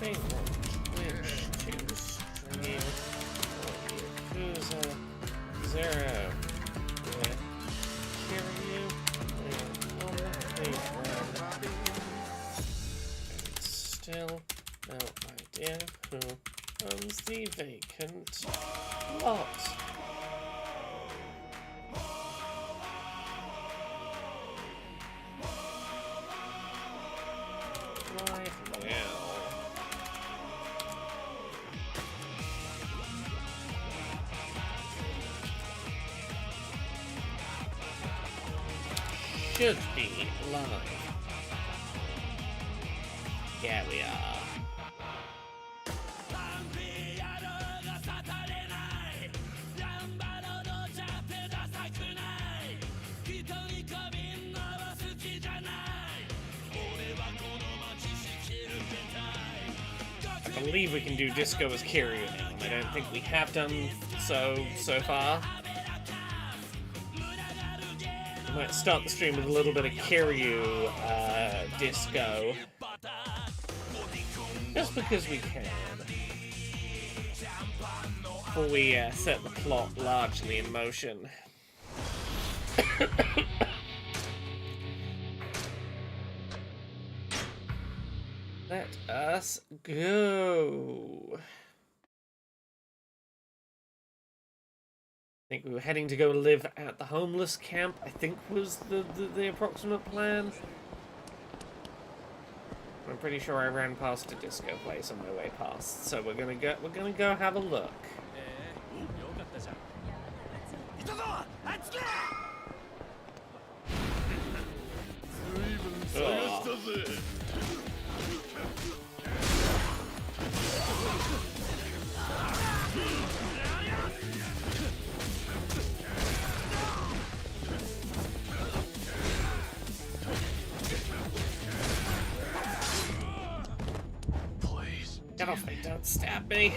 Say which to stream Yakuza 0 with Kiryu on the playground. And still no idea who owns the vacant lot. Right now. Should be live. Yeah, we are. I believe we can do disco as Kiryu now. I don't think we have done so far. I might start the stream with a little bit of Kiryu disco. Just because we can. Before we set the plot largely in motion. Let us go. I think we were heading to go live at the homeless camp, I think was the approximate plan. I'm pretty sure I ran past a disco place on my way past, so we're gonna go have a look. Oh. Get off me, don't stab me.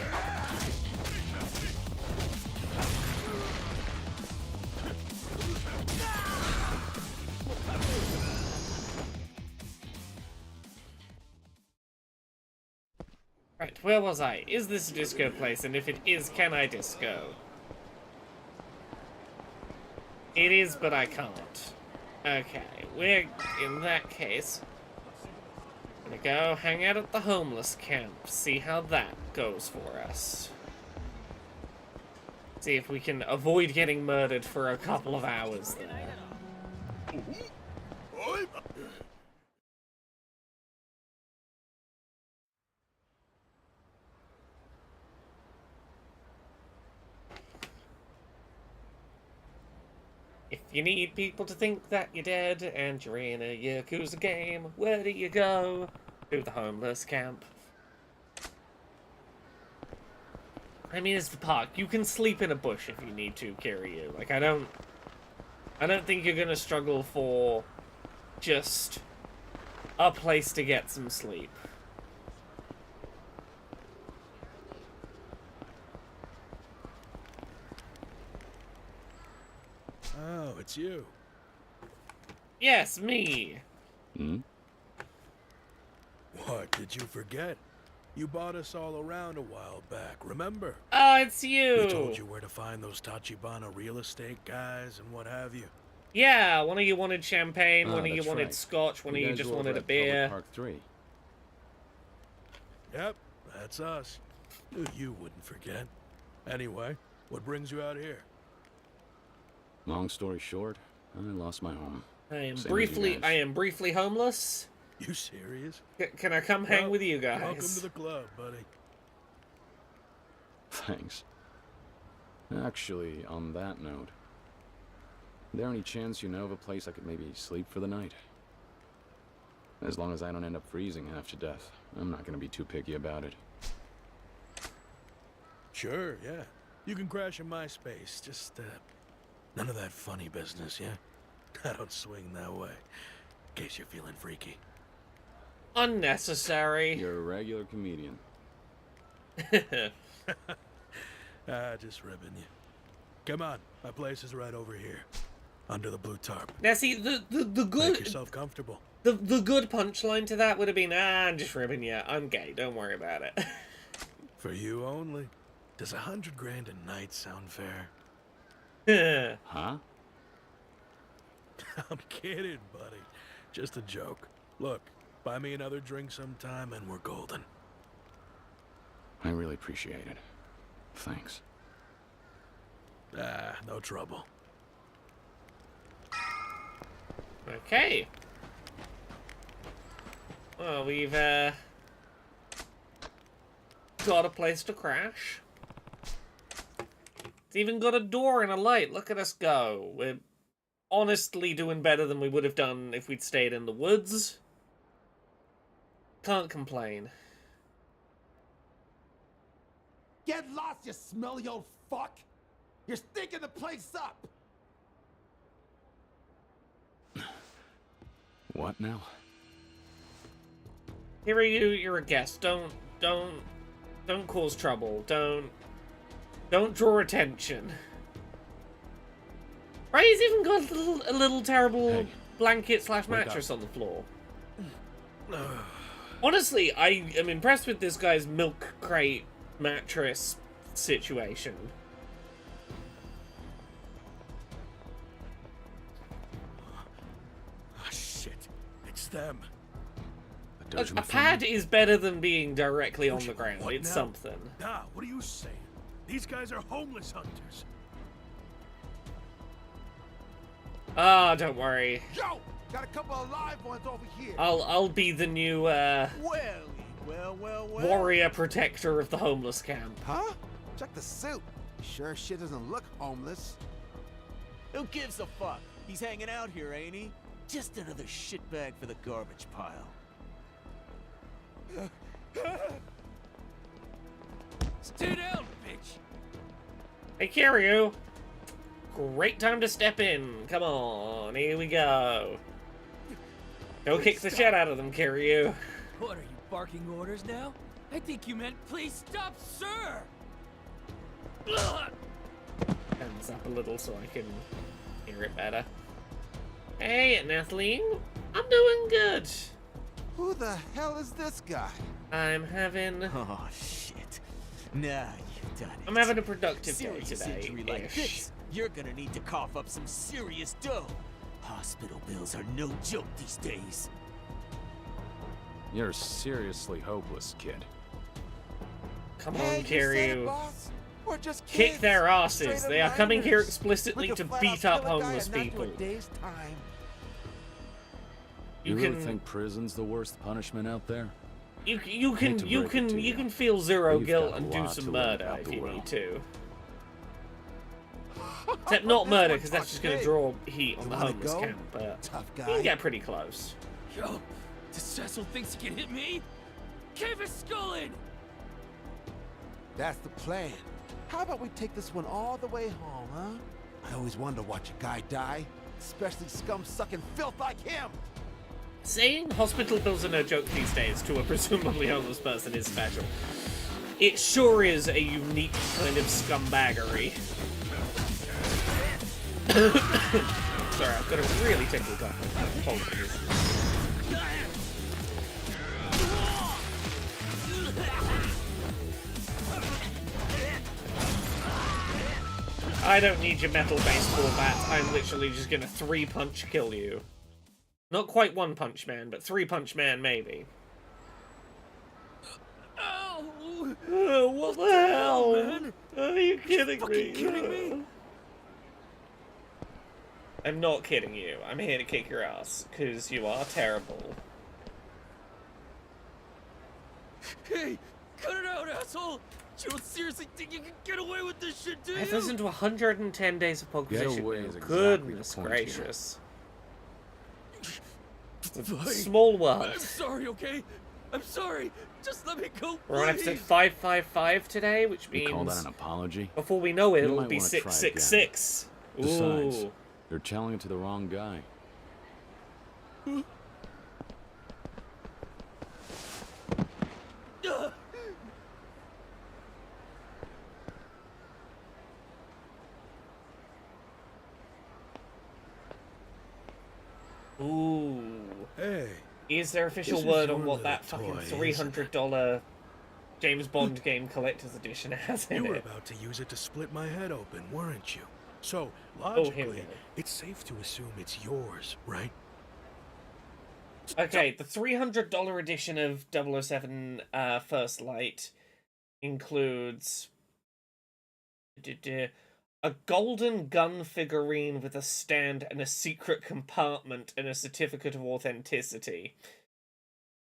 Right, where was I? Is this a disco place? And if it is, can I disco? It is, but I can't. Okay, we're, in that case, gonna go hang out at the homeless camp, see how that goes for us. See if we can avoid getting murdered for a couple of hours there. If you need people to think that you're dead and you're in a Yakuza game, where do you go? To the homeless camp. I mean, it's the park. You can sleep in a bush if you need to, Kiryu. Like, I don't think you're gonna struggle for just a place to get some sleep. Oh, it's you. Yes, me. Hmm? What, did you forget? You bought us all around a while back, remember? Oh, it's you. We told you where to find those Tachibana real estate guys and what have you. Yeah, one of you wanted champagne, one of you that's wanted right. scotch, one of you guys just were over wanted a at beer. Public Park 3. Yep, that's us. You wouldn't forget. Anyway, what brings you out here? Long story short, I lost my home. I am Same as you guys. briefly homeless. You serious? Can I come hang Well, with you guys? Welcome to the club, buddy. Thanks. Actually, on that note, is there any chance you know of a place I could maybe sleep for the night? As long as I don't end up freezing half to death, I'm not gonna be too picky about it. Sure, yeah. You can crash in my space, just, none of that funny business, yeah? I don't swing that way, in case you're feeling freaky. Unnecessary. You're a regular comedian. Just ribbing you. Come on, my place is right over here. Under the blue tarp. Now see, the Make good yourself comfortable. The good punchline to that would have been, I'm just ribbing you. I'm gay. Don't worry about it. For you only. Does 100 grand a night sound fair? Huh? I'm kidding, buddy. Just a joke. Look, buy me another drink sometime and we're golden. I really appreciate it. Thanks. Ah, no trouble. Okay. Well, we've got a place to crash. It's even got a door and a light. Look at us go. We're honestly doing better than we would have done if we'd stayed in the woods. Can't complain. Get lost, you smelly old fuck! You're stinking the place up! What now? Here are you, you're a guest. Don't cause trouble. Don't draw attention. Right, he's even got a little terrible Hey, blanket slash wake mattress on the floor. Honestly, I am impressed with this guy's milk crate mattress situation. Ah, shit. It's them. A dojo A pad thing? is better than being directly on the ground. What It's now? something. Nah, what are you saying? These guys are homeless hunters. Ah, don't worry. Yo! Got a couple of live ones over here. I'll be the new well. warrior protector of the homeless camp. Huh? Check the suit. Sure shit doesn't look homeless. Who gives a fuck? He's hanging out here, ain't he? Just another shitbag for the garbage pile. Stay down, bitch! Hey, Kiryu. Great time to step in. Come on, here we go. Go kick the shit out of them, Kiryu. What are you, barking orders now? I think you meant please stop, sir! Ugh. Hands up a little so I can hear it better. Hey, Nathalie. I'm doing good. Who the hell is this guy? I'm having Oh, shit. Nah, you've done it. I'm having a productive day Serious injury like today. this, you're gonna need to cough up some serious dough. Hospital bills are no joke these days. You're seriously hopeless, kid. Come Hey, on, you said it, Kiryu. boss. We're just Kick kids. their asses. Straight-up They are coming here minors. explicitly We to could flat beat out up kill a guy homeless and not do people. a day's time. You, You really can think prison's the worst punishment out there? you Hate can to you break it can to you you, can feel zero but you've guilt got a and do lot some to learn murder about if the you world. need to. Except not This murder, one because that's talks just going to big. draw heat on You the wanna homeless go? camp. But Tough you guy. can get pretty close. Yo, this Cecil thinks he can hit me? Cave his skull in! That's the plan. How about we take this one all the way home, huh? I always wanted to watch a guy die, especially scum-sucking filth like him. Saying hospital bills are no joke these days to a presumably homeless person is special. It sure is a unique kind of scumbaggery. Sorry, I've got a really tickled cough. Apologies. I don't need your metal baseball bat. I'm literally just gonna 3-punch kill you. Not quite 1-punch man, but 3-punch man maybe. Ow! What the hell? man? Are you kidding fucking me? kidding me? I'm not kidding you. I'm here to kick your ass, because you are terrible. Hey, cut it out, asshole! You don't seriously think you can get away with this shit, do you? I've listened to 110 days of Get Pogposition. away is exactly Goodness the point here. gracious. Fine. Small I'm world. sorry, okay? I'm sorry. Just let me go, We're on episode please. 555 today, which You call that means an apology? before we know it, You it'll might be wanna try 666. Besides, Ooh. you're telling it to the wrong guy. Ugh. Ooh. Hey, Is there official This is word on your what that little fucking toy, isn't it? $300 James Bond game collector's edition has in You were it? about to use it to split my head open, weren't you? So, Oh, here we logically, go. it's safe to assume it's yours, right? Okay, the $300 edition of 007 First Light includes a golden gun figurine with a stand and a secret compartment and a certificate of authenticity.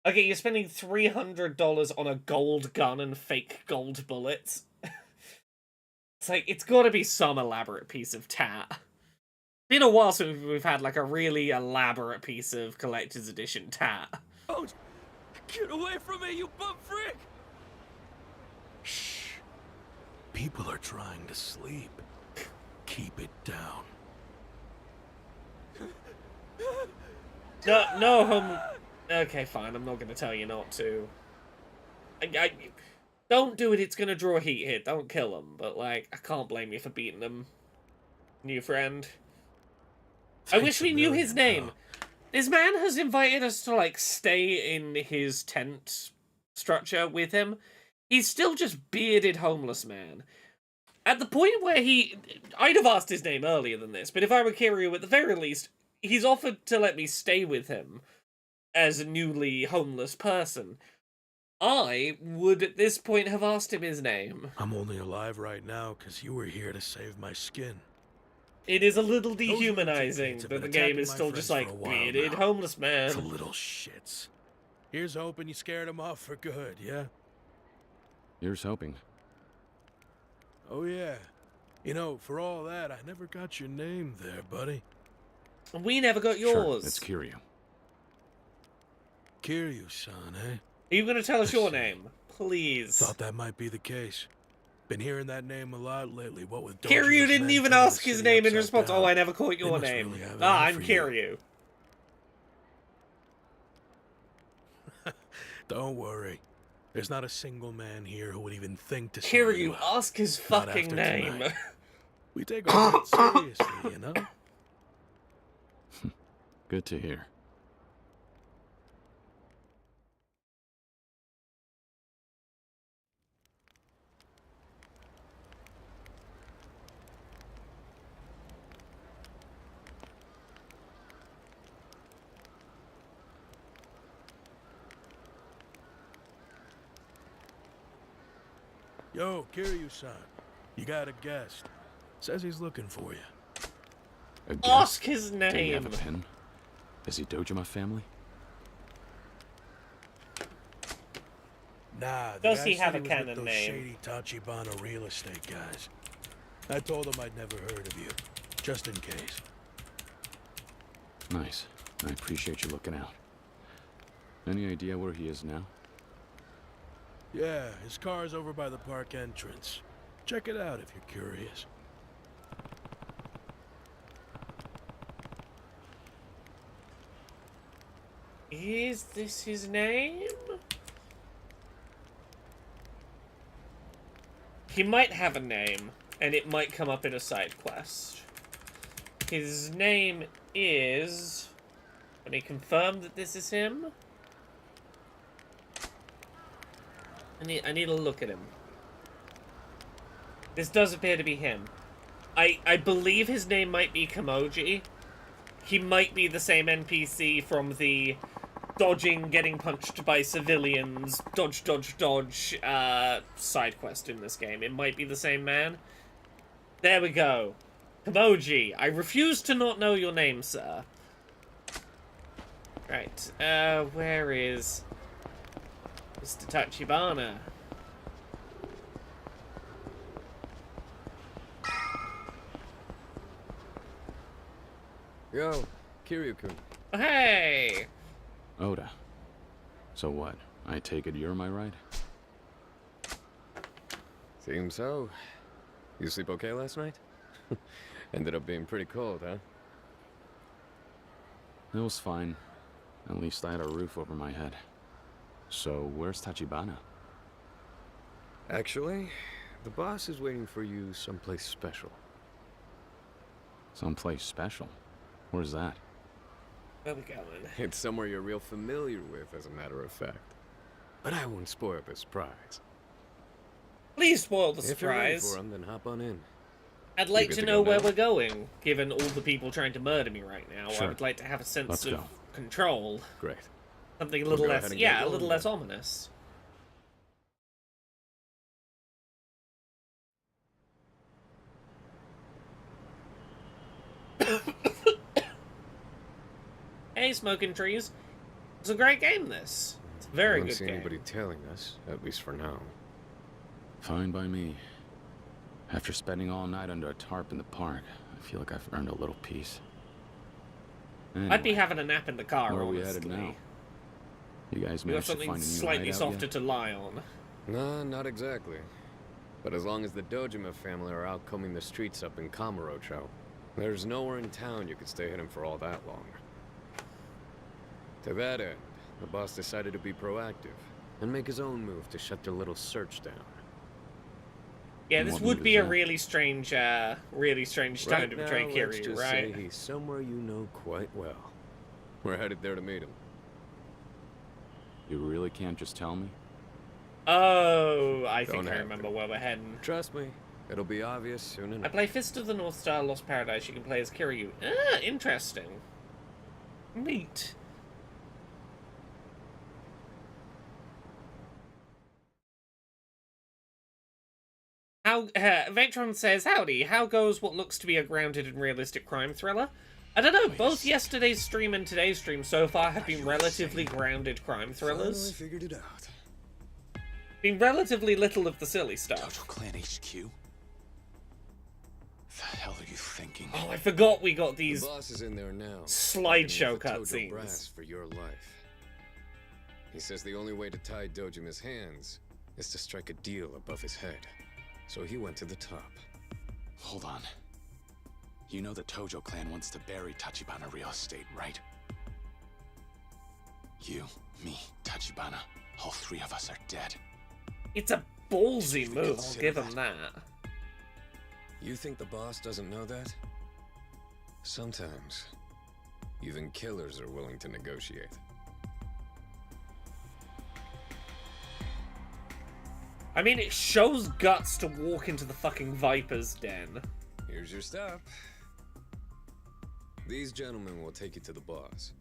Okay, you're spending $300 on a gold gun and fake gold bullets. It's like, it's gotta be some elaborate piece of tat. It's been a while since we've had, like, a really elaborate piece of collector's edition tat. Oh, get away from me, you bum freak! Shh. People are trying to sleep. Keep it down. No, okay, fine, I'm not gonna tell you not to. Don't do it, it's gonna draw heat here, don't kill him. But, like, I can't blame you for beating him, new friend. I wish we knew his name. This man has invited us to, like, stay in his tent structure with him. He's still just bearded homeless man. At the point where I'd have asked his name earlier than this, but if I were Kiryu, at the very least, he's offered to let me stay with him as a newly homeless person. I would, at this point, have asked him his name. I'm only alive right now because you were here to save my skin. It is a little Those dehumanizing kids have that the been game attacking is my still just friends for like, a while bearded now. homeless The man. little shits. Here's hoping you scared them off for good, yeah? Here's hoping. Oh, yeah. You know, for all that, I never got your name there, buddy. We never got Sure, yours. it's Kiryu. Kiryu-san, eh? Are you going to tell us your I see. name? Please. Thought that might be the case. Been hearing that name a lot lately, what with Kiryu Doji's didn't men even turning the ask his city name in upside response. down. Oh, I never caught They your must name. really have it Ah, out I'm for you. Kiryu. Don't worry. There's not a single man here who would even think to sell you Kiryu, out. ask his Not fucking after name. tonight. We take our work seriously, you know? Good to hear. Yo, Kiryu-san. You got a guest. Says he's looking for you. A guest? Ask his Do you have name. a pen? Is he Dojima family? Nah, the Does guy he said have a was canon with those name? shady Tachibana real estate guys. I told him I'd never heard of you, just in case. Nice. I appreciate you looking out. Any idea where he is now? Yeah, his car's over by the park entrance. Check it out if you're curious. Is this his name? He might have a name, and it might come up in a side quest. His name is... Let me confirm that this is him. I need to look at him. This does appear to be him. I believe his name might be Kamoji. He might be the same NPC from the dodging, getting punched by civilians, dodge, dodge, dodge, side quest in this game. It might be the same man. There we go. Kamoji, I refuse to not know your name, sir. Right, where is Mr. Tachibana? Yo, Kiryu-kun. Hey! Oda. So what? I take it you're my ride? Seems so. You sleep okay last night? Ended up being pretty cold, huh? It was fine. At least I had a roof over my head. So, where's Tachibana? Actually, the boss is waiting for you someplace special. Someplace special. Where's that? Where we going? It's somewhere you're real familiar with, as a matter of fact. But I won't spoil the surprise. Please spoil the If you're ready surprise. for 'em, then hop on in. I'd like good to to know go where now? we're going, given all the people trying to murder me right now. I Sure. would like to have a sense Let's of go. control. Great. Something a We'll little go less, ahead and yeah, get a going little less then. ominous. Hey, Smoking Trees. It's a great game, this. It's a very I don't good see game. anybody tailing us, at least for now. Fine by me. After spending all night under a tarp in the park, I feel like I've earned a little peace. I'd be Anyway, having a nap in the car, where are we honestly. headed now? You guys You got managed to something find a new slightly hideout softer yet? to lie on. Nah, not exactly. But as long as the Dojima family are out combing the streets up in Kamurocho, there's nowhere in town you could stay hidden for all that long. To that end, the boss decided to be proactive and make his own move to shut their little search down. Yeah, And this what would move be is a that? really strange time to betray let's Kiryu, just right? say he's somewhere you know quite well. We're headed there to meet him. You really can't just tell me? Oh, I think Don't I have remember to. where we're heading. Trust me, it'll be obvious soon I enough. play Fist of the North Star Lost Paradise. You can play as Kiryu. Ah, interesting. Neat. How Vectron says, howdy, how goes what looks to be a grounded and realistic crime thriller? I don't know, both yesterday's stream and today's stream so far have been relatively grounded crime thrillers. Figured it out. Been relatively little of the silly stuff. Total Clan HQ? The hell are you thinking? Oh, I forgot we got The these. boss is in there now. slideshow working with the Tojo cutscenes. brass for your life. He says the only way to tie Dojima's hands is to strike a deal above his head. So he went to the top. Hold on. You know the Tojo clan wants to bury Tachibana real estate, right? You, me, Tachibana, all three of us are dead. It's a ballsy Did you move, I'll consider give him that? that. You think the boss doesn't know that? Sometimes, even killers are willing to negotiate. I mean, it shows guts to walk into the fucking Viper's den. Here's your stop. These gentlemen will take you to the boss.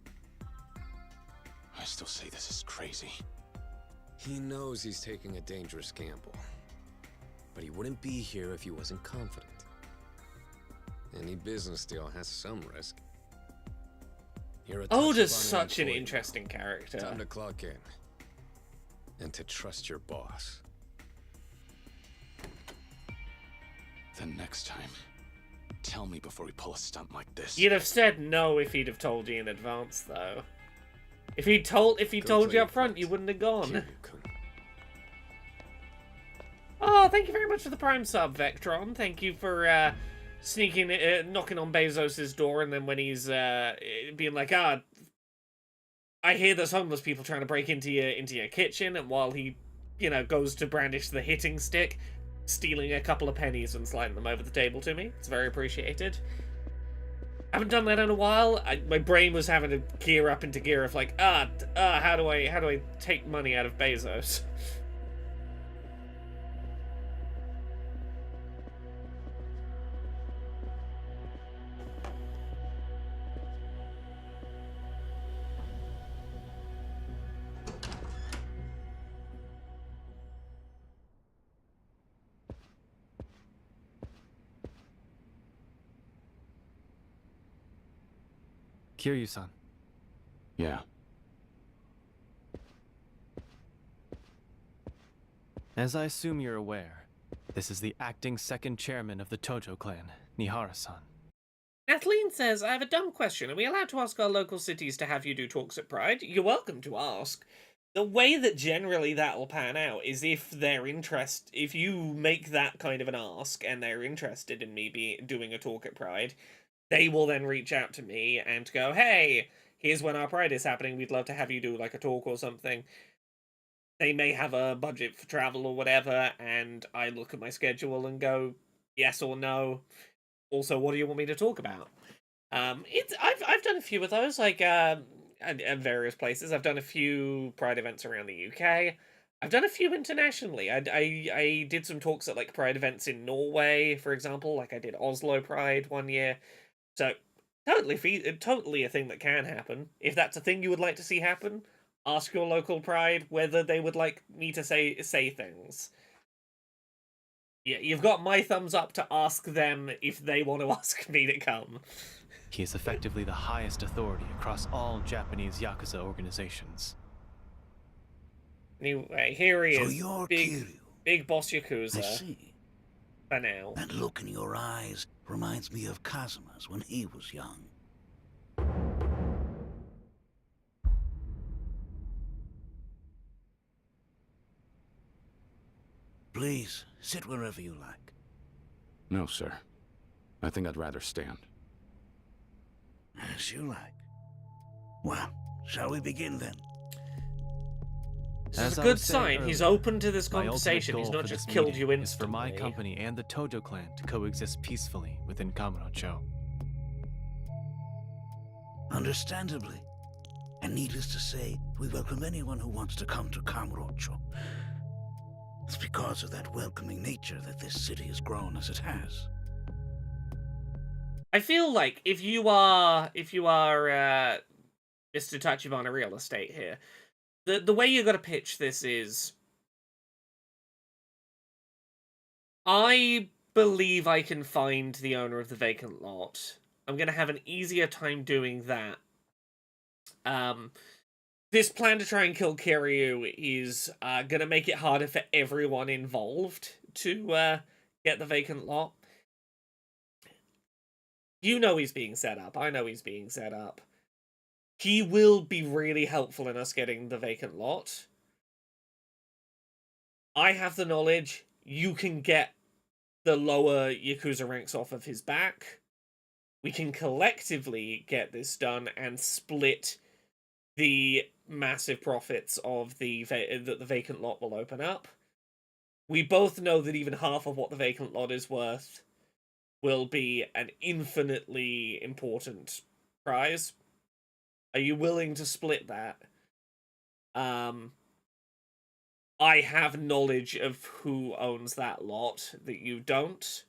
I still say this is crazy. He knows he's taking a dangerous gamble. But he wouldn't be here if he wasn't confident. Any business deal has some risk. You're a Oda's Tachibana such an employee. interesting character. Time to clock in. And to trust your boss. Then next time, tell me before we pull a stunt like this. You'd have said no if he'd have told you in advance, though. If he told Go you play up front, your you wouldn't have gone. Kiryu-kun. Oh, thank you very much for the Prime sub, Vectron. Thank you for sneaking, knocking on Bezos's door, and then when he's being like, I hear there's homeless people trying to break into your kitchen, and while he, goes to brandish the hitting stick, stealing a couple of pennies and sliding them over the table to me. It's very appreciated. I haven't done that in a while. My brain was having to gear up into gear of like, how do I take money out of Bezos? Kiryu-san. Yeah. As I assume you're aware, this is the acting second chairman of the Tojo clan, Nihara-san. Kathleen says, I have a dumb question. Are we allowed to ask our local cities to have you do talks at Pride? You're welcome to ask. The way that generally that'll pan out is if if you make that kind of an ask and they're interested in me doing a talk at Pride, they will then reach out to me and go, hey, here's when our Pride is happening. We'd love to have you do like a talk or something. They may have a budget for travel or whatever, and I look at my schedule and go, yes or no. Also, what do you want me to talk about? I've done a few of those, like at various places. I've done a few Pride events around the UK. I've done a few internationally. I did some talks at like Pride events in Norway, for example. Like I did Oslo Pride one year. So totally a thing that can happen. If that's a thing you would like to see happen, ask your local Pride whether they would like me to say things. Yeah, you've got my thumbs up to ask them if they want to ask me to come. He is effectively the highest authority across all Japanese Yakuza organizations. Anyway, here he So is. you're Big, Kiryu. big boss Yakuza. I see. For now. That look in your eyes reminds me of Kazuma's when he was young. Please, sit wherever you like. No, sir. I think I'd rather stand. As you like. Well, shall we begin then? This As is a I good was saying sign. He's earlier, open to this my ultimate conversation. He's goal not for just this killed meeting you is instantly. for my company and the Tojo clan to coexist peacefully within Kamurocho. Understandably. And needless to say, we welcome anyone who wants to come to Kamurocho. It's because of that welcoming nature that this city has grown as it has. I feel like if you are Mr. Tachibana Real Estate here, the way you got to pitch this is, I believe I can find the owner of the vacant lot. I'm gonna have an easier time doing that. This plan to try and kill Kiryu is gonna make it harder for everyone involved to get the vacant lot. You know he's being set up. I know he's being set up. He will be really helpful in us getting the vacant lot. I have the knowledge. You can get the lower Yakuza ranks off of his back. We can collectively get this done and split the massive profits of that the vacant lot will open up. We both know that even half of what the vacant lot is worth will be an infinitely important prize. Are you willing to split that? I have knowledge of who owns that lot that you don't.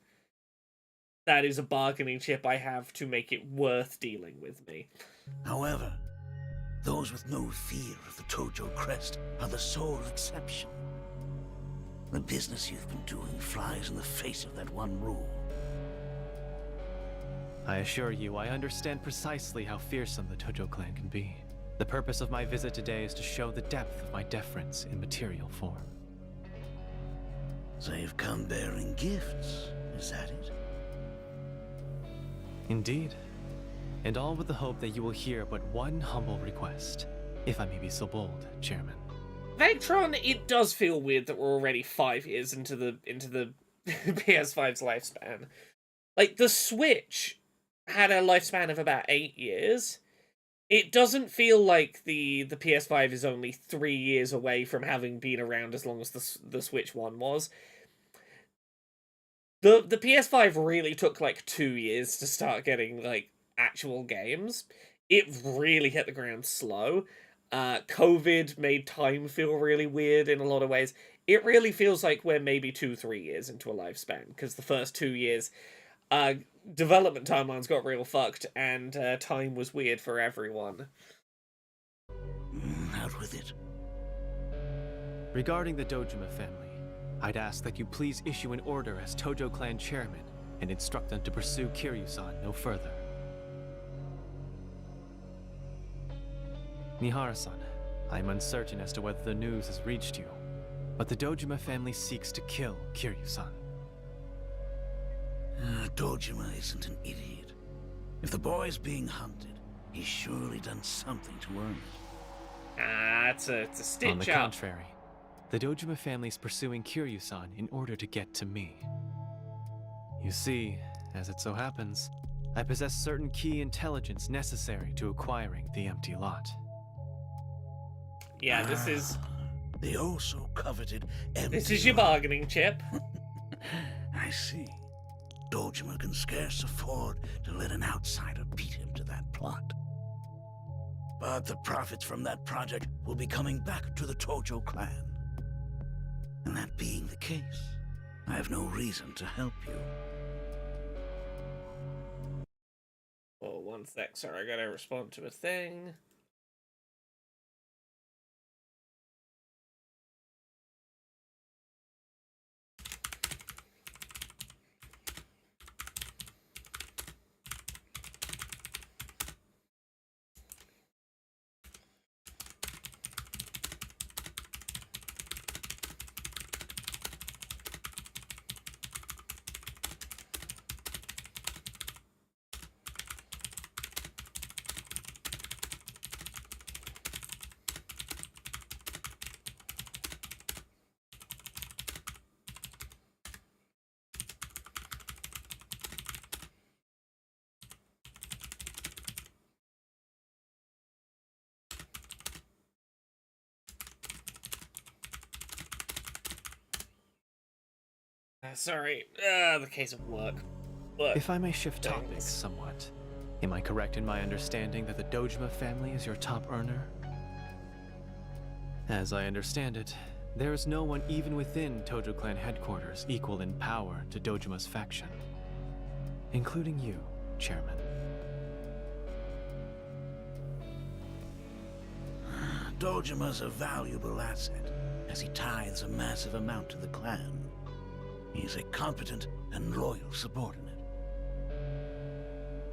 That is a bargaining chip I have to make it worth dealing with me. However, those with no fear of the Tojo crest are the sole exception. The business you've been doing flies in the face of that one rule. I assure you, I understand precisely how fearsome the Tojo clan can be. The purpose of my visit today is to show the depth of my deference in material form. So you've come bearing gifts, is that it? Indeed. And all with the hope that you will hear but one humble request, if I may be so bold, Chairman. Vectron, it does feel weird that we're already 5 years into the PS5's lifespan. Like, the Switch had a lifespan of about 8 years. It doesn't feel like the PS5 is only 3 years away from having been around as long as the Switch one was. The PS5 really took like 2 years to start getting like actual games. It really hit the ground slow. COVID made time feel really weird in a lot of ways. It really feels like we're maybe 2-3 years into a lifespan, because the first 2 years, development timelines got real fucked, and time was weird for everyone. Out with it. Regarding the Dojima family, I'd ask that you please issue an order as Tojo clan chairman and instruct them to pursue Kiryu-san no further. Mihara-san, I am uncertain as to whether the news has reached you, but the Dojima family seeks to kill Kiryu-san. Dojima isn't an idiot. If the boy's being hunted, he's surely done something to earn it. It's a stitch On the up. contrary, the Dojima family is pursuing Kiryu-san in order to get to me. You see, as it so happens, I possess certain key intelligence necessary to acquiring the empty lot. Yeah, this is The also coveted empty this is your lot. bargaining chip. I see. Dojima can scarce afford to let an outsider beat him to that plot. But the profits from that project will be coming back to the Tojo clan. And that being the case, I have no reason to help you. Oh, one sec. Sorry, I gotta respond to a thing. Sorry, the case of work. If I may shift topics somewhat, am I correct in my understanding that the Dojima family is your top earner? As I understand it, there is no one even within Tojo Clan headquarters equal in power to Dojima's faction, including you, Chairman. Dojima's a valuable asset, as he tithes a massive amount to the clan. He's a competent and loyal subordinate.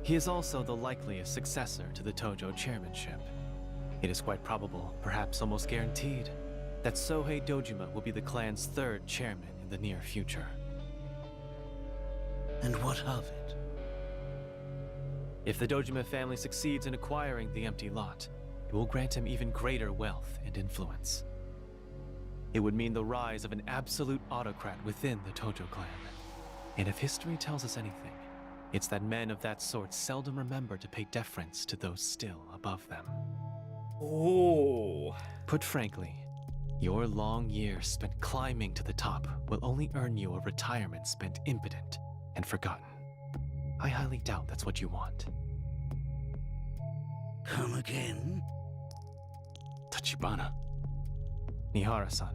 He is also the likeliest successor to the Tojo chairmanship. It is quite probable, perhaps almost guaranteed, that Sohei Dojima will be the clan's third chairman in the near future. And what of it? If the Dojima family succeeds in acquiring the empty lot, it will grant him even greater wealth and influence. It would mean the rise of an absolute autocrat within the Tojo clan. And if history tells us anything, it's that men of that sort seldom remember to pay deference to those still above them. Ooh. Put frankly, your long years spent climbing to the top will only earn you a retirement spent impotent and forgotten. I highly doubt that's what you want. Come again? Tachibana. Nihara-san,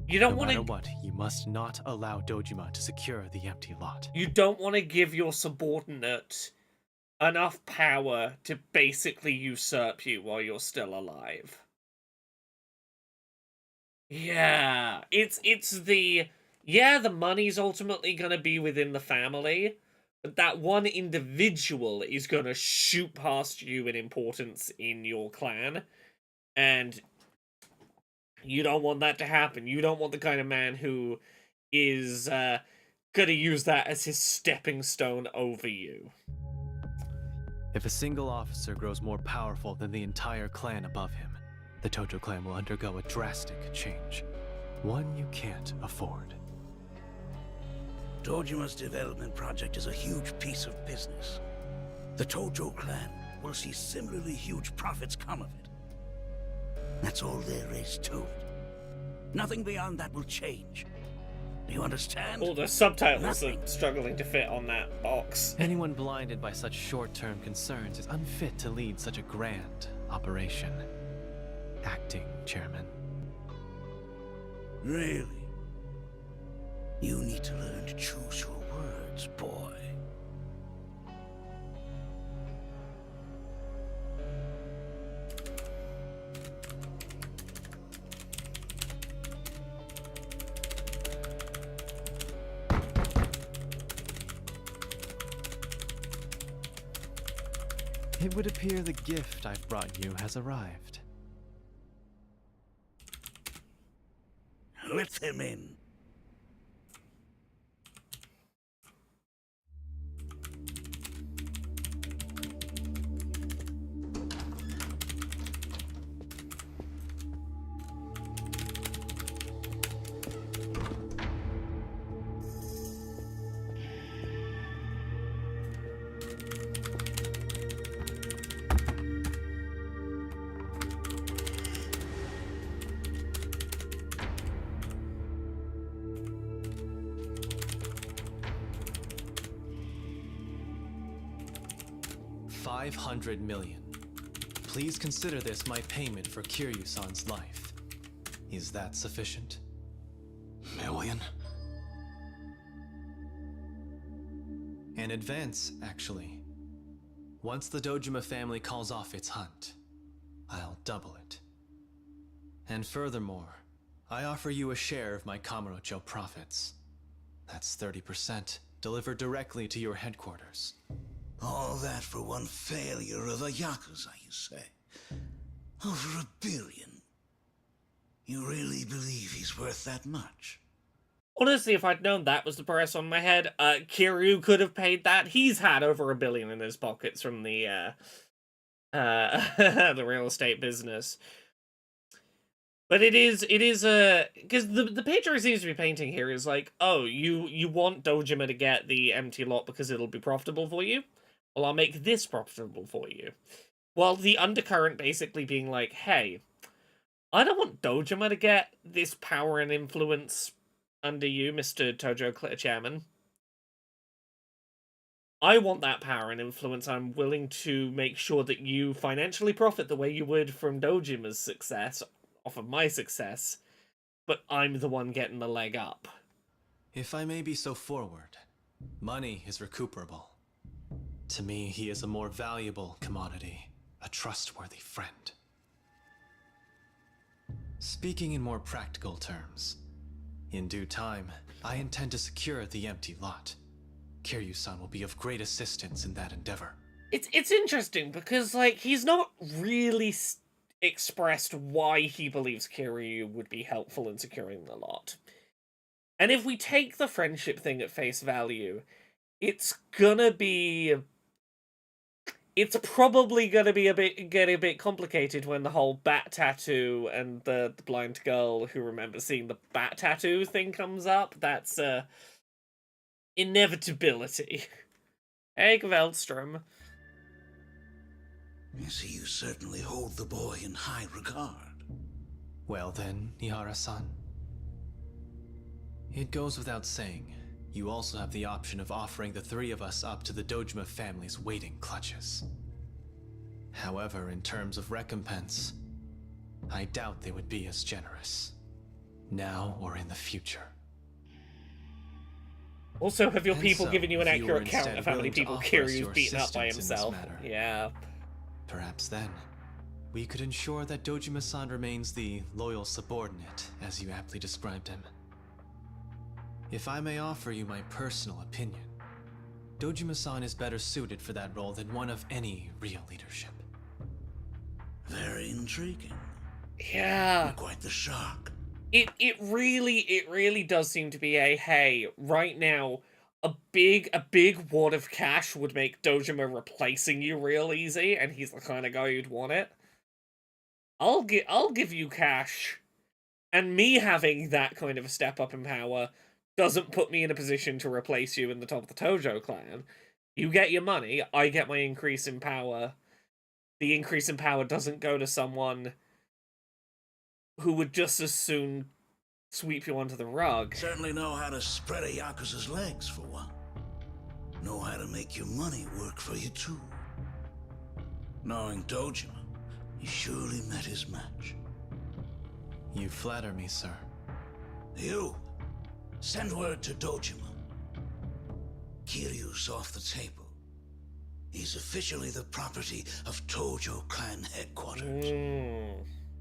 You don't no want matter to. what, you must not allow Dojima to secure the empty lot. You don't want to give your subordinate enough power to basically usurp you while you're still alive. Yeah, it's the money's ultimately gonna be within the family, but that one individual is gonna shoot past you in importance in your clan, and you don't want that to happen. You don't want the kind of man who is gonna use that as his stepping stone over you. If a single officer grows more powerful than the entire clan above him, the Tojo clan will undergo a drastic change. One you can't afford. Dojima's development project is a huge piece of business. The Tojo clan will see similarly huge profits come of it. That's all there is to it. Nothing beyond that will change. Do you understand? All the subtitles Nothing. are struggling to fit on that box. Anyone blinded by such short-term concerns is unfit to lead such a grand operation. Acting, Chairman. Really? You need to learn to choose your words, boy. It would appear the gift I've brought you has arrived. Let them in. 500 million. Please consider this my payment for Kiryu-san's life. Is that sufficient? Million? An advance, actually. Once the Dojima family calls off its hunt, I'll double it. And furthermore, I offer you a share of my Kamurocho profits. That's 30%, delivered directly to your headquarters. All that for one failure of a Yakuza, you say? Over $1 billion? You really believe he's worth that much? Honestly, if I'd known that was the price on my head, Kiryu could have paid that. He's had over $1 billion in his pockets from the the real estate business. But it is because the picture he seems to be painting here is like, oh, you want Dojima to get the empty lot because it'll be profitable for you? Well, I'll make this profitable for you. Well, the undercurrent basically being like, hey, I don't want Dojima to get this power and influence under you, Mr. Tojo Chairman. I want that power and influence. I'm willing to make sure that you financially profit the way you would from Dojima's success, off of my success, but I'm the one getting the leg up. If I may be so forward, money is recuperable. To me, he is a more valuable commodity, a trustworthy friend. Speaking in more practical terms, in due time, I intend to secure the empty lot. Kiryu-san will be of great assistance in that endeavor. It's interesting because, like, he's not really expressed why he believes Kiryu would be helpful in securing the lot. And if we take the friendship thing at face value, it's probably gonna be get a bit complicated when the whole bat tattoo and the blind girl who remembers seeing the bat tattoo thing comes up. That's inevitability. Hey, Veldstrom. I see you certainly hold the boy in high regard. Well then, Ihara-san. It goes without saying, you also have the option of offering the three of us up to the Dojima family's waiting clutches. However, in terms of recompense, I doubt they would be as generous, now or in the future. Also, have your And people so, given you an if you were accurate count instead of how many willing to people offer us Kiryu's your beaten up by assistance in this himself? matter, Yeah. perhaps then, we could ensure that Dojima-san remains the loyal subordinate, as you aptly described him. If I may offer you my personal opinion, Dojima-san is better suited for that role than one of any real leadership. Very intriguing. Yeah. You're quite the shock. It really does seem to be a, hey, right now, a big wad of cash would make Dojima replacing you real easy, and he's the kind of guy who'd want it. I'll give you cash, and me having that kind of a step up in power doesn't put me in a position to replace you in the top of the Tojo clan. You get your money, I get my increase in power. The increase in power doesn't go to someone who would just as soon sweep you under the rug. Certainly know how to spread a Yakuza's legs, for one. Know how to make your money work for you, too. Knowing Dojima, he surely met his match. You flatter me, sir. You, send word to Dojima. Kiryu's off the table. He's officially the property of Tojo Clan headquarters.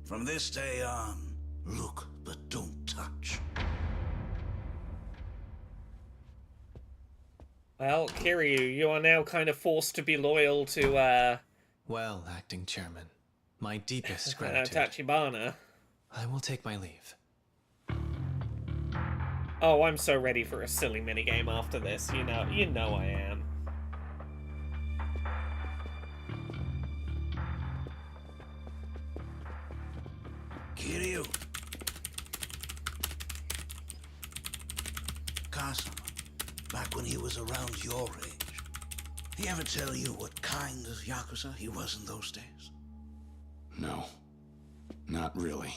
From this day on, look but don't touch. Well, Kiryu, you are now kind of forced to be loyal to, Well, acting chairman, my deepest gratitude. Tachibana. I will take my leave. Oh, I'm so ready for a silly minigame after this. You know I am. Kiryu. Kasama, back when he was around your age, he ever tell you what kind of Yakuza he was in those days? No. Not really.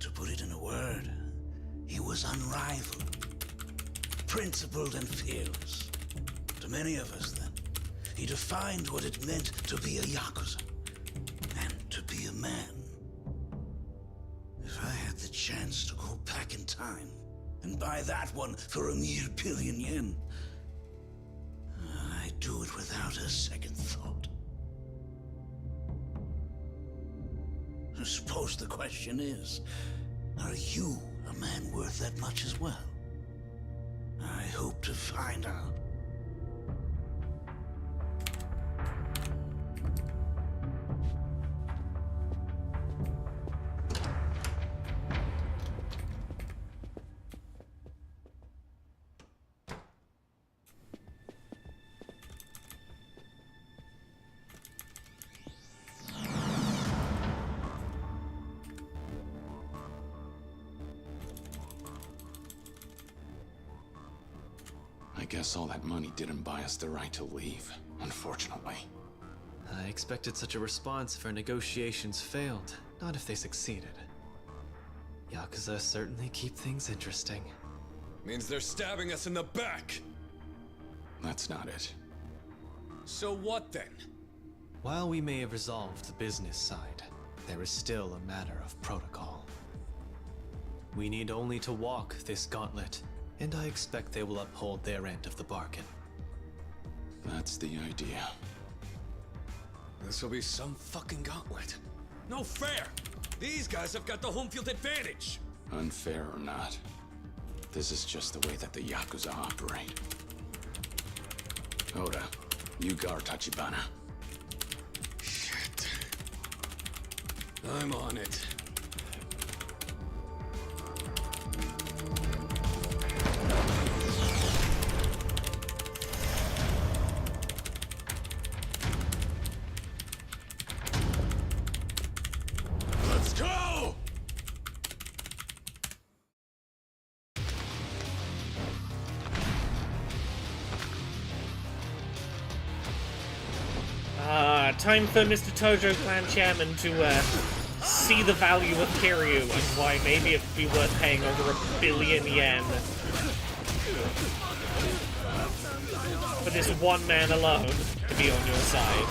To put it in a word, he was unrivaled, principled and fearless. To many of us, then, he defined what it meant to be a Yakuza and to be a man. If I had the chance to go back in time and buy that one for a mere billion yen, I'd do it without a second thought. I suppose the question is, are you a man worth that much as well? I hope to find out. I guess all that money didn't buy us the right to leave, unfortunately. I expected such a response if our negotiations failed, not if they succeeded. Yakuza certainly keep things interesting. Means they're stabbing us in the back! That's not it. So what then? While we may have resolved the business side, there is still a matter of protocol. We need only to walk this gauntlet, and I expect they will uphold their end of the bargain. That's the idea. This'll be some fucking gauntlet. No fair! These guys have got the home field advantage! Unfair or not, this is just the way that the Yakuza operate. Oda, you guard Tachibana. Shit. I'm on it. Let's go! Time for Mr. Tojo Clan Chairman to see the value of Kiryu and why maybe it would be worth paying over 1 billion yen for this one man alone to be on your side.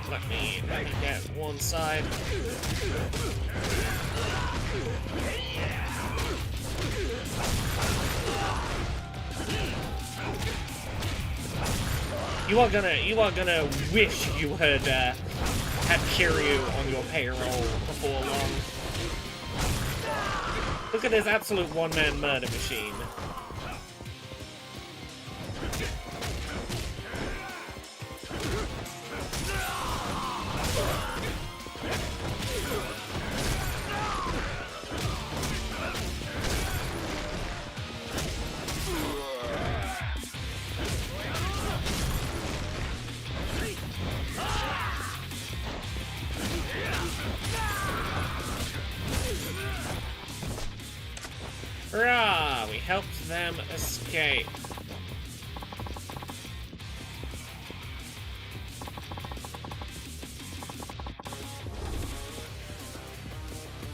Let me get one side. You are gonna wish you had Kiryu on your payroll before long. Look at this absolute one-man murder machine. Hurrah! We helped them escape.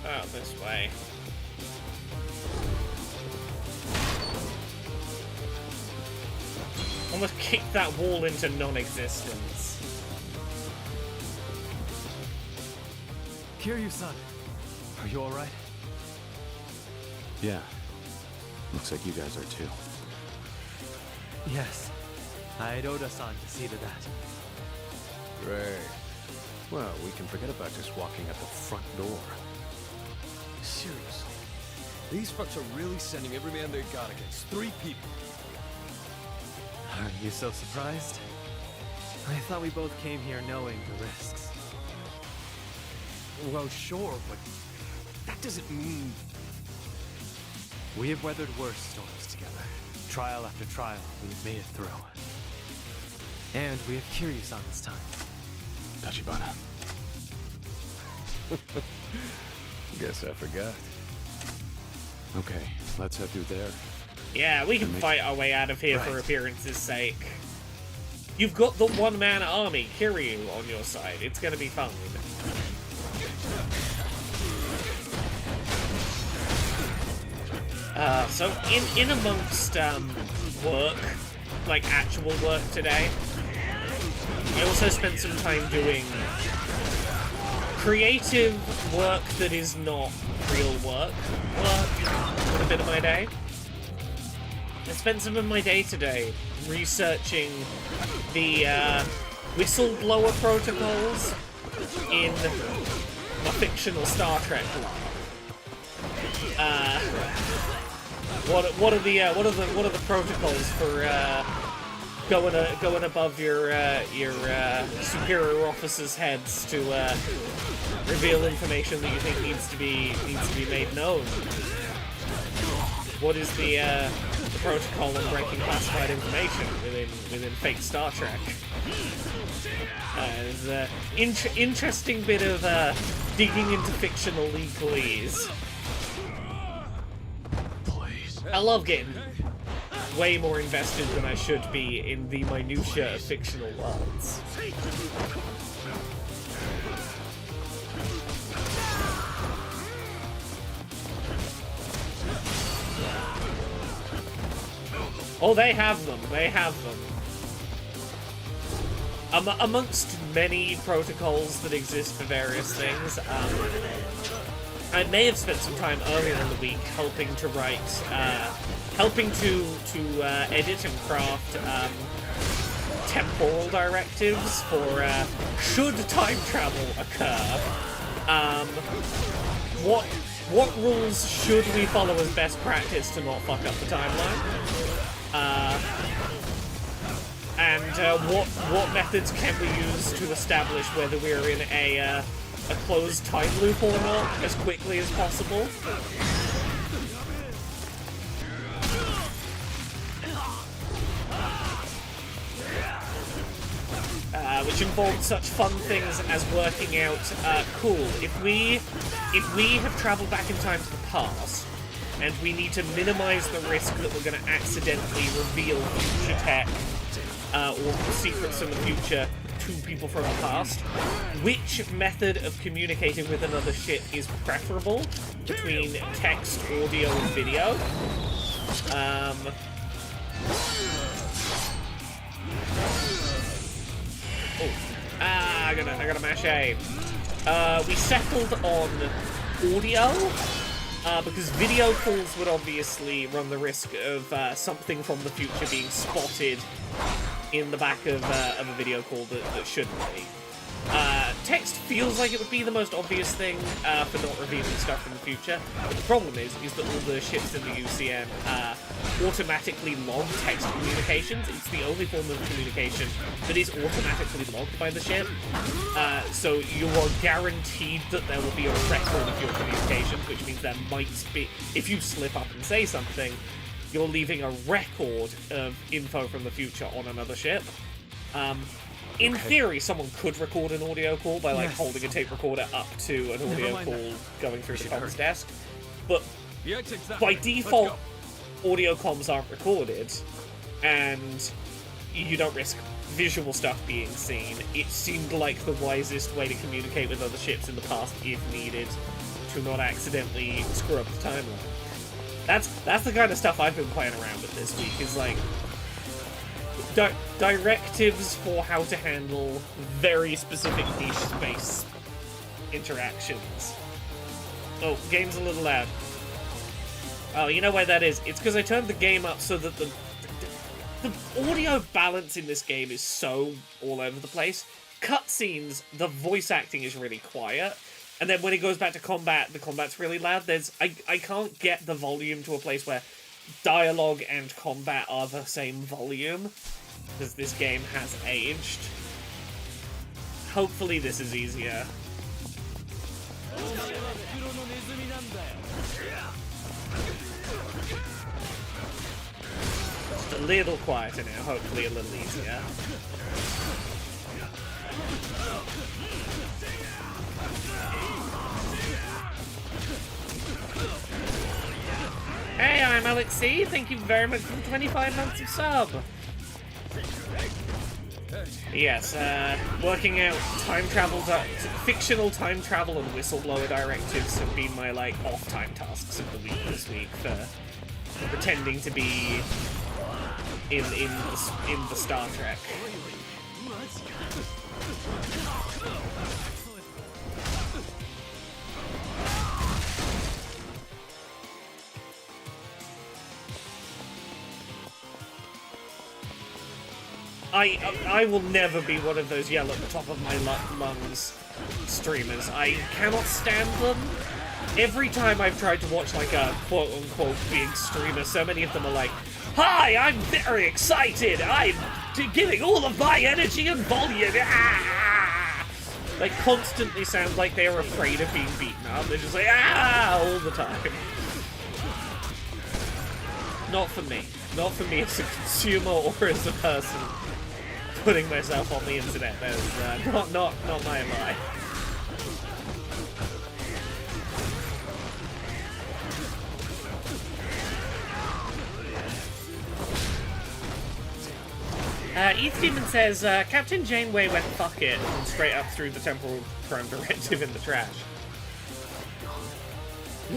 Oh, this way. Almost kicked that wall into non-existence. Kiryu-san, are you alright? Yeah. Looks like you guys are too. Yes. I had Oda-san to see to that. Great. Well, we can forget about just walking at the front door. Seriously. These fucks are really sending every man they got against 3 people. Are you so surprised? I thought we both came here knowing the risks. Well, sure, but that doesn't mean... We have weathered worse storms together. Trial after trial, we've made it through. And we have Kiryu-san this time. Tachibana. Guess I forgot. Okay, let's head through there. Yeah, we can fight our way out of here for Right. appearance's sake. You've got the one-man army, Kiryu, on your side. It's gonna be fine. So in amongst work, like actual work today, I also spent some time doing creative work that is not real work for a bit of my day. I spent some of my day today researching the whistleblower protocols in a fictional Star Trek lore. What are the protocols for going above your superior officers' heads to reveal information that you think needs to be made known? What is the protocol on breaking classified information within fake Star Trek? There's an interesting bit of digging into fictional legalese. I love getting way more invested than I should be in the minutiae of fictional worlds. Oh, they have them. They have them. Amongst many protocols that exist for various things, I may have spent some time earlier in the week helping to write, helping to edit and craft temporal directives for should time travel occur. What rules should we follow as best practice to not fuck up the timeline? And what methods can we use to establish whether we're in a closed time loop or not as quickly as possible? Which involved such fun things as working out, cool, if we have travelled back in time to the past, and we need to minimize the risk that we're going to accidentally reveal future tech or secrets from the future to people from the past, which method of communicating with another ship is preferable between text, audio, and video? I gotta mash A. We settled on audio, because video calls would obviously run the risk of something from the future being spotted in the back of a video call that shouldn't be. Text feels like it would be the most obvious thing for not revealing stuff from the future. But the problem is that all the ships in the UCM automatically log text communications. It's the only form of communication that is automatically logged by the ship. So you are guaranteed that there will be a record of your communications, which means there might be, if you slip up and say something, you're leaving a record of info from the future on another ship. In theory, someone could record an audio call by, like, holding a tape recorder up to an audio call going through the comms desk. But by default, audio comms aren't recorded, and you don't risk visual stuff being seen. It seemed like the wisest way to communicate with other ships in the past, if needed, to not accidentally screw up the timeline. That's the kind of stuff I've been playing around with this week, is like directives for how to handle very specific niche space interactions. Oh, game's a little loud. Oh, you know why that is? It's because I turned the game up so that the audio balance in this game is so all over the place. Cutscenes, the voice acting is really quiet. And then when it goes back to combat, the combat's really loud. I can't get the volume to a place where dialogue and combat are the same volume, because this game has aged. Hopefully this is easier. Just a little quieter now, hopefully a little easier. Hey, I'm Alex C. Thank you very much for the 25 months of sub. Yes, working out time travel, fictional time travel and whistleblower directives have been my, like, off-time tasks of the week this week for pretending to be in the Star Trek. I will never be one of those yell at the top of my lungs streamers. I cannot stand them. Every time I've tried to watch like a quote-unquote big streamer, so many of them are like, "Hi, I'm very excited. I'm giving all of my energy and volume." Ah! They constantly sound like they are afraid of being beaten up. They're just like, "Ah!" all the time. Not for me. Not for me as a consumer or as a person putting myself on the internet. That is not my life. East Demon says, Captain Janeway went fuck it and straight up threw the Temporal Prime Directive in the trash.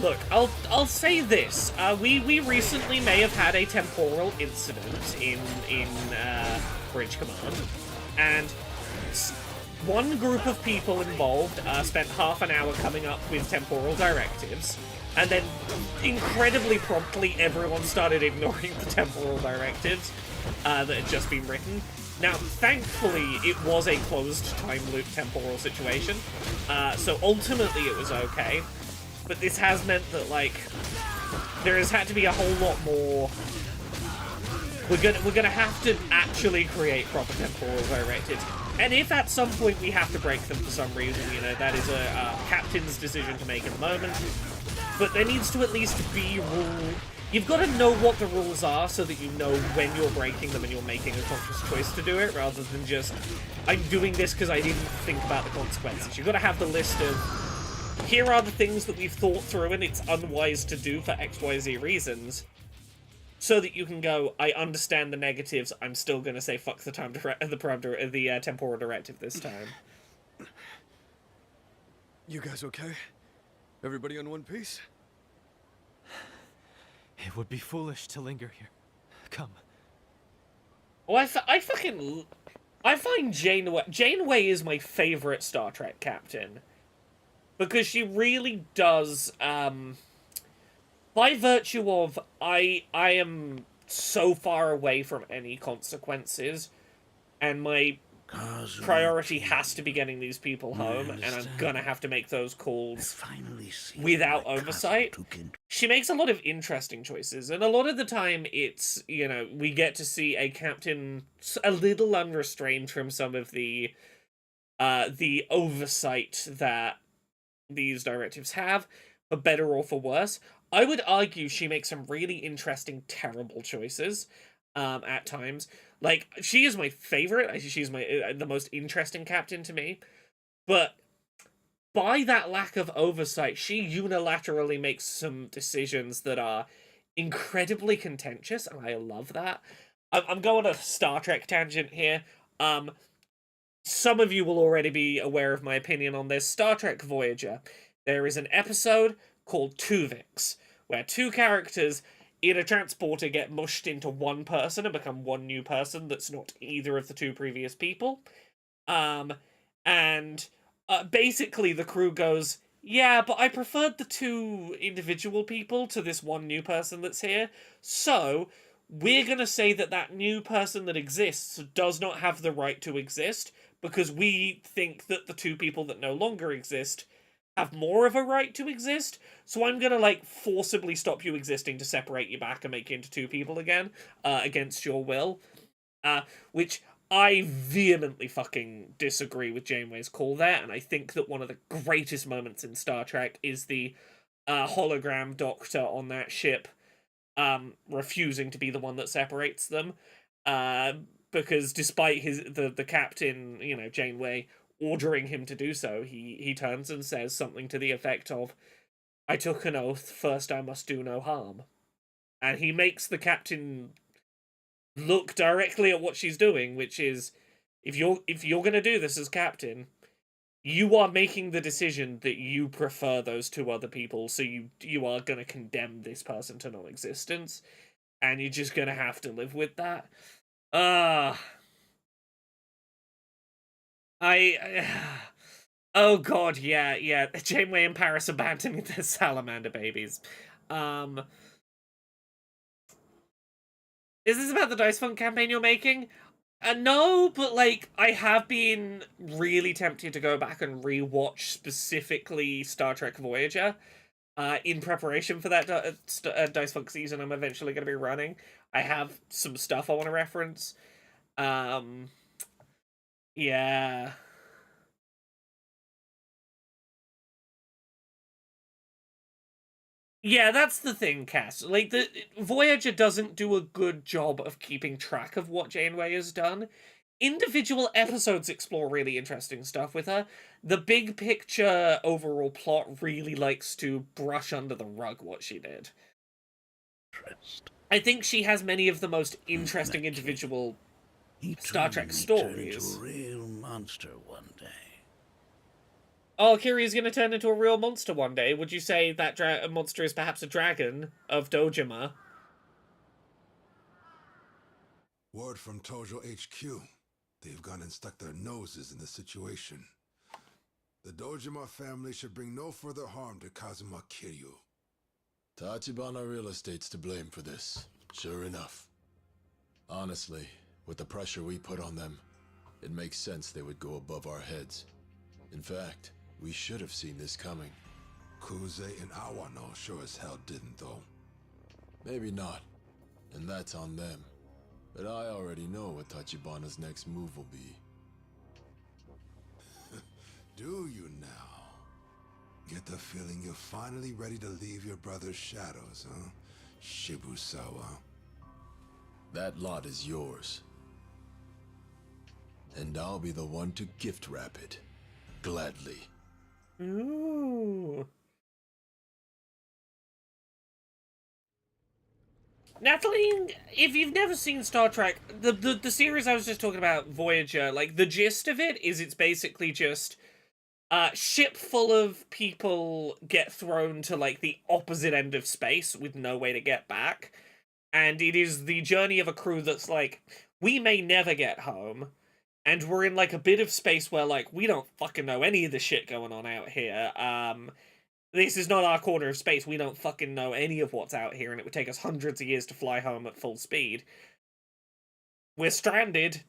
Look, I'll say this. We recently may have had a temporal incident in Bridge Command, and one group of people involved spent half an hour coming up with temporal directives, and then incredibly promptly everyone started ignoring the temporal directives that had just been written. Now, thankfully, it was a closed time loop temporal situation, so ultimately it was okay. But this has meant that, like, there has had to be a whole lot more. We're gonna have to actually create proper temporal directives, and if at some point we have to break them for some reason, you know, that is a captain's decision to make at the moment. But there needs to at least be rule. You've got to know what the rules are so that you know when you're breaking them and you're making a conscious choice to do it, rather than just, I'm doing this because I didn't think about the consequences. You've got to have the list of, here are the things that we've thought through and it's unwise to do for XYZ reasons, so that you can go, I understand the negatives, I'm still going to say fuck the temporal directive this time. You guys okay? Everybody on one piece? It would be foolish to linger here. Come. Oh, I find Janeway is my favorite Star Trek captain. Because she really does, by virtue of, I am so far away from any consequences, and my priority has to be getting these people home, and I'm gonna have to make those calls without oversight. She makes a lot of interesting choices, and a lot of the time it's, you know, we get to see a captain a little unrestrained from some of the oversight that these directives have, for better or for worse. I would argue she makes some really interesting, terrible choices at times. Like, she is my favorite. She's the most interesting captain to me. But by that lack of oversight, she unilaterally makes some decisions that are incredibly contentious, and I love that. I'm going on a Star Trek tangent here. Some of you will already be aware of my opinion on this. Star Trek Voyager. There is an episode called Tuvix, where two characters in a transporter get mushed into one person and become one new person that's not either of the two previous people. Basically the crew goes, yeah, but I preferred the two individual people to this one new person that's here, so we're gonna say that that new person that exists does not have the right to exist, because we think that the two people that no longer exist have more of a right to exist, so I'm gonna, like, forcibly stop you existing to separate you back and make you into two people again, against your will. Which I vehemently fucking disagree with Janeway's call there, and I think that one of the greatest moments in Star Trek is the hologram doctor on that ship refusing to be the one that separates them, because despite the captain, you know, Janeway, ordering him to do so, he turns and says something to the effect of, I took an oath, first I must do no harm. And he makes the captain look directly at what she's doing, which is, If you're gonna do this as captain, you are making the decision that you prefer those two other people, so you are gonna condemn this person to non-existence, and you're just gonna have to live with that. Oh god, yeah. Janeway and Paris abandoning their salamander babies. Is this about the Dice Funk campaign you're making? No, but like, I have been really tempted to go back and rewatch specifically Star Trek Voyager, in preparation for that Dice Funk season I'm eventually going to be running. I have some stuff I want to reference. Yeah. Yeah, that's the thing, Cass. Like, the Voyager doesn't do a good job of keeping track of what Janeway has done. Individual episodes explore really interesting stuff with her. The big picture overall plot really likes to brush under the rug what she did. I think she has many of the most interesting individual Star Trek stories. Turn into a real monster one day. Oh, Kiri's going to turn into a real monster one day. Would you say that monster is perhaps a dragon of Dojima? Word from Tojo HQ. They've gone and stuck their noses in the situation. The Dojima family should bring no further harm to Kazuma Kiryu. Tachibana Real Estate's to blame for this, sure enough. Honestly, with the pressure we put on them, it makes sense they would go above our heads. In fact, we should have seen this coming. Kuze and Awano sure as hell didn't, though. Maybe not, and that's on them. But I already know what Tachibana's next move will be. Do you now? Get the feeling you're finally ready to leave your brother's shadows, huh? Shibusawa. That lot is yours. And I'll be the one to gift wrap it. Gladly. Ooh. Natalie, if you've never seen Star Trek, the series I was just talking about, Voyager, like, the gist of it is it's basically just a ship full of people get thrown to, like, the opposite end of space with no way to get back. And it is the journey of a crew that's like, we may never get home, and we're in, like, a bit of space where, like, we don't fucking know any of the shit going on out here. This is not our corner of space. We don't fucking know any of what's out here, and it would take us hundreds of years to fly home at full speed. We're stranded.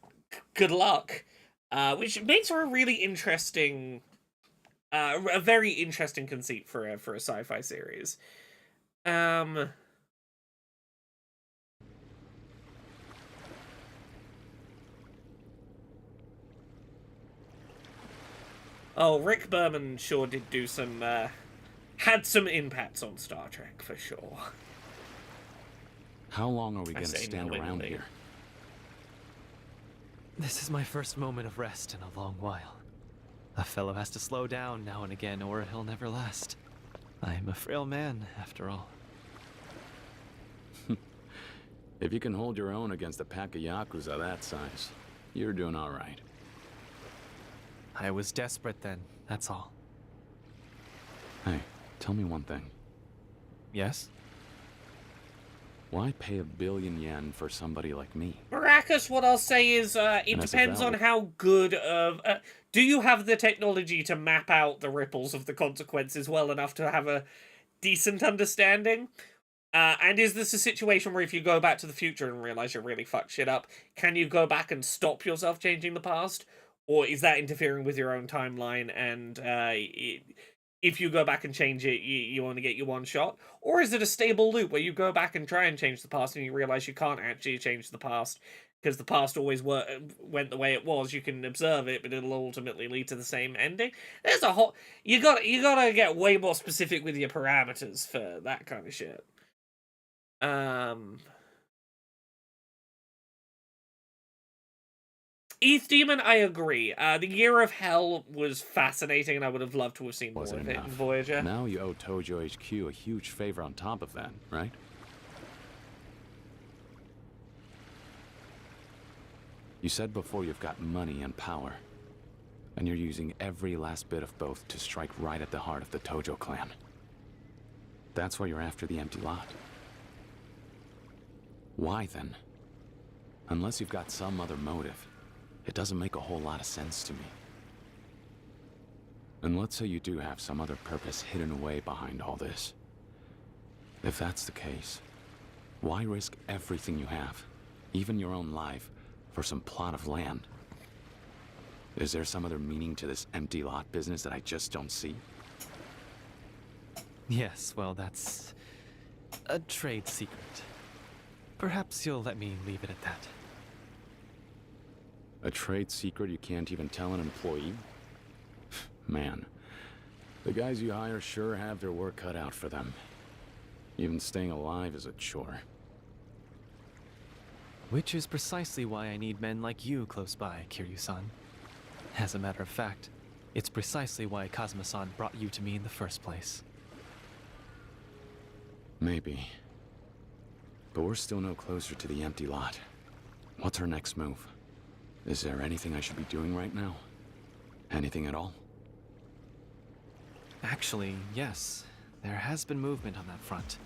Good luck. Which makes for a really interesting, a very interesting conceit for a sci-fi series. Oh, Rick Berman sure did do some, had some impacts on Star Trek, for sure. How long are we gonna stand around here? This is my first moment of rest in a long while. A fellow has to slow down now and again, or he'll never last. I am a frail man, after all. If you can hold your own against a pack of Yakuza that size, you're doing all right. I was desperate then, that's all. Hey, tell me one thing. Yes? Why pay $1 billion yen for somebody like me? Maracus, what I'll say is, it depends on how good of... do you have the technology to map out the ripples of the consequences well enough to have a decent understanding? And is this a situation where if you go back to the future and realize you really fucked shit up, can you go back and stop yourself changing the past? Or is that interfering with your own timeline and if you go back and change it, you only get your one shot? Or is it a stable loop where you go back and try and change the past and you realize you can't actually change the past because the past always went the way it was? You can observe it, but it'll ultimately lead to the same ending. There's a whole... You gotta get way more specific with your parameters for that kind of shit. ETH Demon, I agree. The Year of Hell was fascinating, and I would have loved to have seen more of it in Voyager. Now you owe Tojo HQ a huge favor on top of that, right? You said before you've got money and power, and you're using every last bit of both to strike right at the heart of the Tojo clan. That's why you're after the empty lot. Why then? Unless you've got some other motive, it doesn't make a whole lot of sense to me. And let's say you do have some other purpose hidden away behind all this. If that's the case, why risk everything you have, even your own life, for some plot of land? Is there some other meaning to this empty lot business that I just don't see? Yes, well, that's a trade secret. Perhaps you'll let me leave it at that. A trade secret you can't even tell an employee? Man, the guys you hire sure have their work cut out for them. Even staying alive is a chore. Which is precisely why I need men like you close by, Kiryu-san. As a matter of fact, it's precisely why Kazuma-san brought you to me in the first place. Maybe. But we're still no closer to the empty lot. What's our next move? Is there anything I should be doing right now? Anything at all? Actually, yes. There has been movement on that front.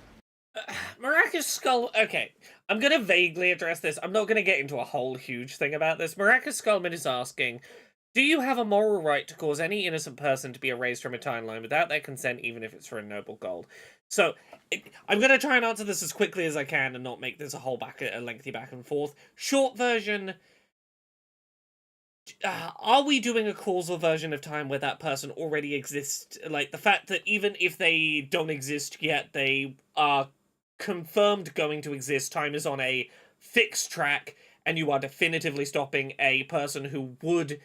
Maracas Skull... Okay, I'm going to vaguely address this. I'm not going to get into a whole huge thing about this. Maracas Skullman is asking, do you have a moral right to cause any innocent person to be erased from a timeline without their consent, even if it's for a noble goal? So, I'm going to try and answer this as quickly as I can and not make this a lengthy back and forth. Short version... are we doing a causal version of time where that person already exists? Like, the fact that even if they don't exist yet, they are confirmed going to exist, time is on a fixed track, and you are definitively stopping a person who would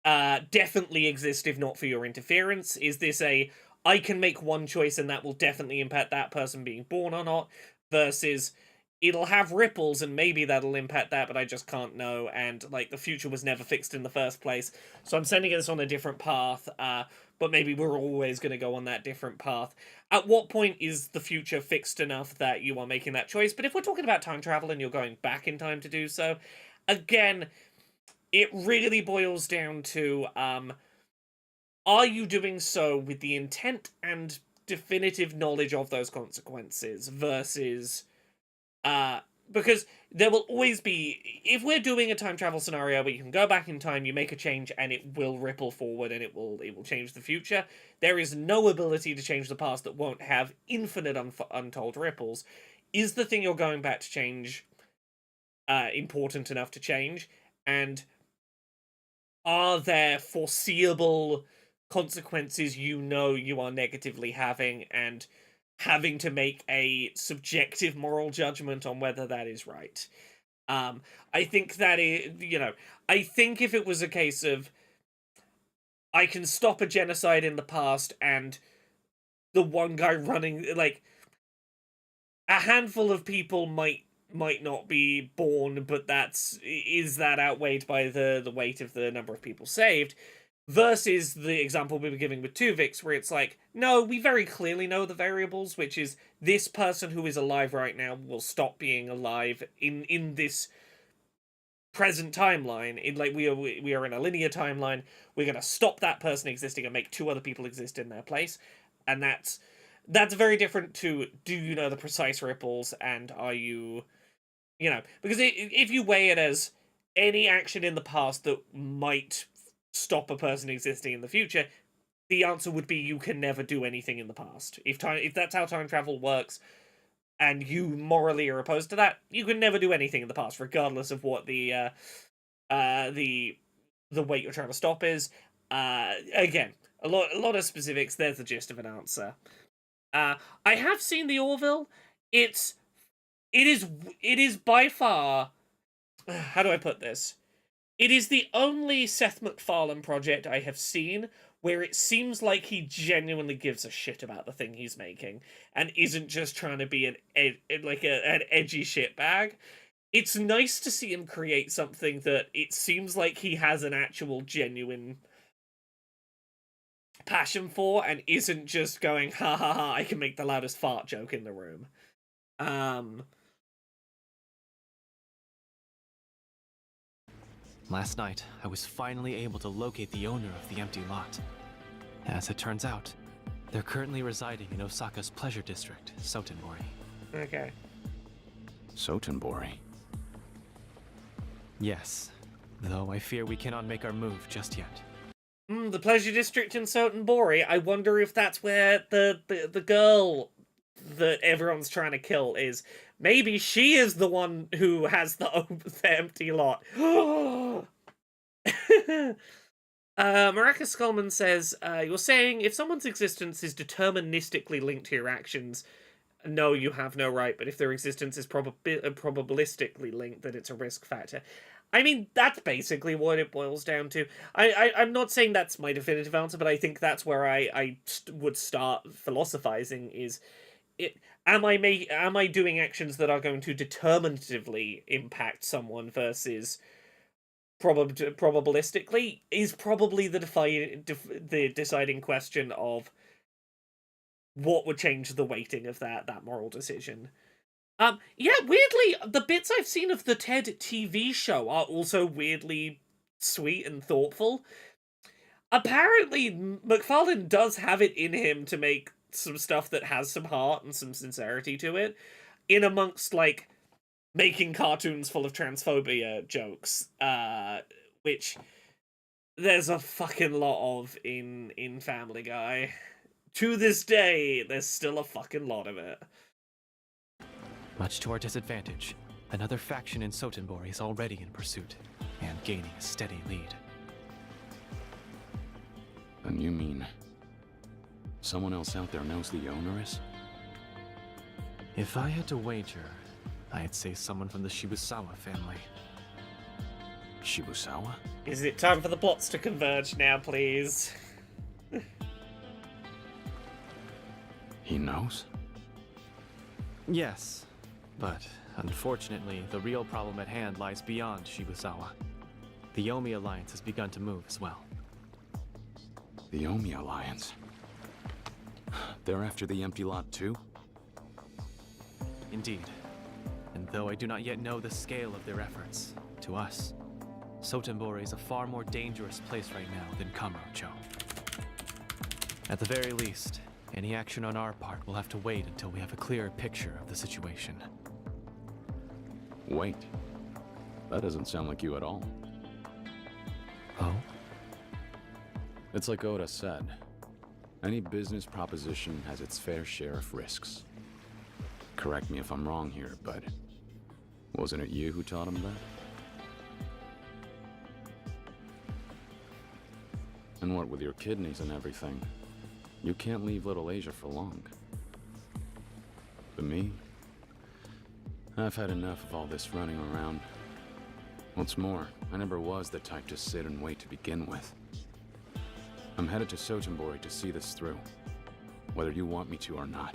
definitely exist if not for your interference? Is this a, I can make one choice and that will definitely impact that person being born or not, versus... it'll have ripples, and maybe that'll impact that, but I just can't know, and, like, the future was never fixed in the first place, so I'm sending us on a different path, but maybe we're always going to go on that different path. At what point is the future fixed enough that you are making that choice? But if we're talking about time travel and you're going back in time to do so, again, it really boils down to, are you doing so with the intent and definitive knowledge of those consequences, versus... because there will always be, if we're doing a time travel scenario where you can go back in time, you make a change, and it will ripple forward, and it will change the future, there is no ability to change the past that won't have infinite untold ripples. Is the thing you're going back to change important enough to change? And are there foreseeable consequences you know you are negatively having, and having to make a subjective moral judgment on whether that is right? I think that is, I think if it was a case of, I can stop a genocide in the past, and the one guy running, like, a handful of people might not be born, but is that outweighed by the weight of the number of people saved? Versus the example we were giving with Tuvix, where it's like, no, we very clearly know the variables, which is this person who is alive right now will stop being alive in this present timeline. We are in a linear timeline. We're going to stop that person existing and make two other people exist in their place, and that's very different to, do you know the precise ripples, and are you, because if you weigh it as any action in the past that might stop a person existing in the future, the answer would be you can never do anything in the past. If that's how time travel works, and you morally are opposed to that, you can never do anything in the past, regardless of what the weight you're trying to stop is. Again, a lot of specifics. There's the gist of an answer. I have seen the Orville. It is by far, how do I put this? It is the only Seth MacFarlane project I have seen where it seems like he genuinely gives a shit about the thing he's making, and isn't just trying to be an edgy shitbag. It's nice to see him create something that it seems like he has an actual genuine passion for, and isn't just going, ha ha ha, I can make the loudest fart joke in the room. Last night, I was finally able to locate the owner of the empty lot. As it turns out, they're currently residing in Osaka's pleasure district, Sotenbori. Okay. Sotenbori? Yes, though I fear we cannot make our move just yet. The pleasure district in Sotenbori. I wonder if that's where the girl that everyone's trying to kill is. Maybe she is the one who has the empty lot. Maracas Skullman says, you're saying if someone's existence is deterministically linked to your actions, no, you have no right, but if their existence is probabilistically linked, then it's a risk factor. I mean, that's basically what it boils down to. I'm not saying that's my definitive answer, but I think that's where I would start philosophizing is... Am I doing actions that are going to determinatively impact someone versus probabilistically? Is probably the deciding question of what would change the weighting of that moral decision. Yeah, weirdly, the bits I've seen of the Ted TV show are also weirdly sweet and thoughtful. Apparently, McFarlane does have it in him to make some stuff that has some heart and some sincerity to it, in amongst, like, making cartoons full of transphobia jokes, which there's a fucking lot of in Family Guy. To this day, there's still a fucking lot of it. Much to our disadvantage, another faction in Sotenbori is already in pursuit, and gaining a steady lead. And you mean... someone else out there knows the owner is? If I had to wager, I'd say someone from the Shibusawa family. Shibusawa? Is it time for the plots to converge now, please? He knows? Yes, but unfortunately, the real problem at hand lies beyond Shibusawa. The Yomi Alliance has begun to move as well. The Yomi Alliance? They're after the empty lot too? Indeed. And though I do not yet know the scale of their efforts, to us, Sotenbori is a far more dangerous place right now than Kamurocho. At the very least, any action on our part will have to wait until we have a clearer picture of the situation. Wait. That doesn't sound like you at all. Oh? It's like Oda said. Any business proposition has its fair share of risks. Correct me if I'm wrong here, but wasn't it you who taught him that? And what with your kidneys and everything, you can't leave Little Asia for long. But me, I've had enough of all this running around. What's more, I never was the type to sit and wait to begin with. I'm headed to Sotenbori to see this through, whether you want me to or not.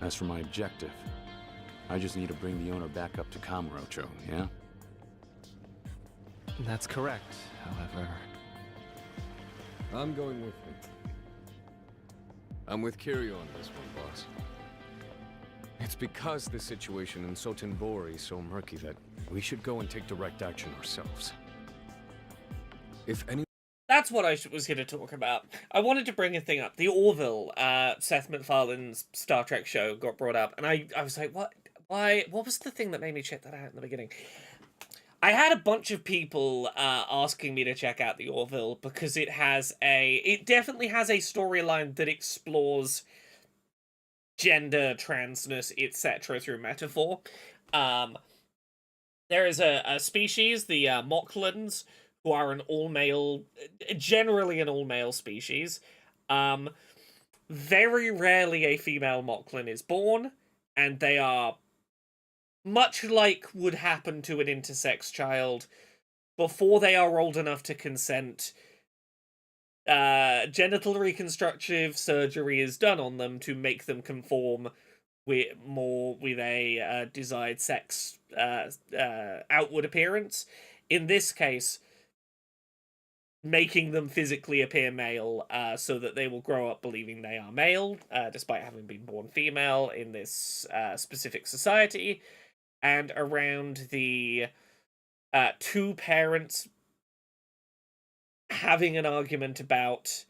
As for my objective, I just need to bring the owner back up to Kamurocho, yeah? That's correct, however. I'm going with you. I'm with Kiryu on this one, boss. It's because the situation in Sotenbori is so murky that we should go and take direct action ourselves. If any... That's what I was going to talk about. I wanted to bring a thing up. The Orville, Seth MacFarlane's Star Trek show, got brought up, and I was like, what? Why? What was the thing that made me check that out in the beginning? I had a bunch of people asking me to check out the Orville because it definitely has a storyline that explores gender, transness, etc. through metaphor. There is a species, the Mocklans, who are an all-male, generally an all-male species. Very rarely a female Mocklan is born, and they are, much like would happen to an intersex child, before they are old enough to consent, genital reconstructive surgery is done on them to make them conform with a desired sex outward appearance. In this case, making them physically appear male, so that they will grow up believing they are male, despite having been born female in this specific society. And around the two parents having an argument about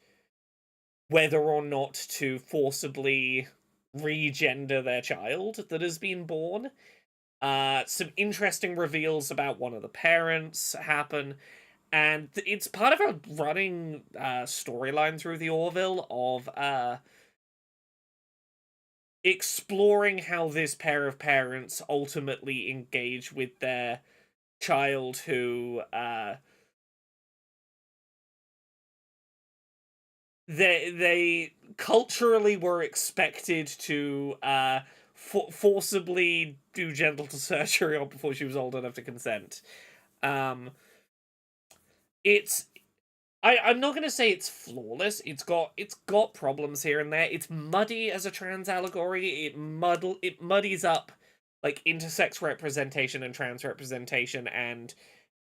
whether or not to forcibly regender their child that has been born. Some interesting reveals about one of the parents happen, and it's part of a running storyline through the Orville of exploring how this pair of parents ultimately engage with their child who they culturally were expected to forcibly do genital surgery on before she was old enough to consent. I'm not gonna say it's flawless. It's got problems here and there. It's muddy as a trans allegory. It muddies up like intersex representation and trans representation and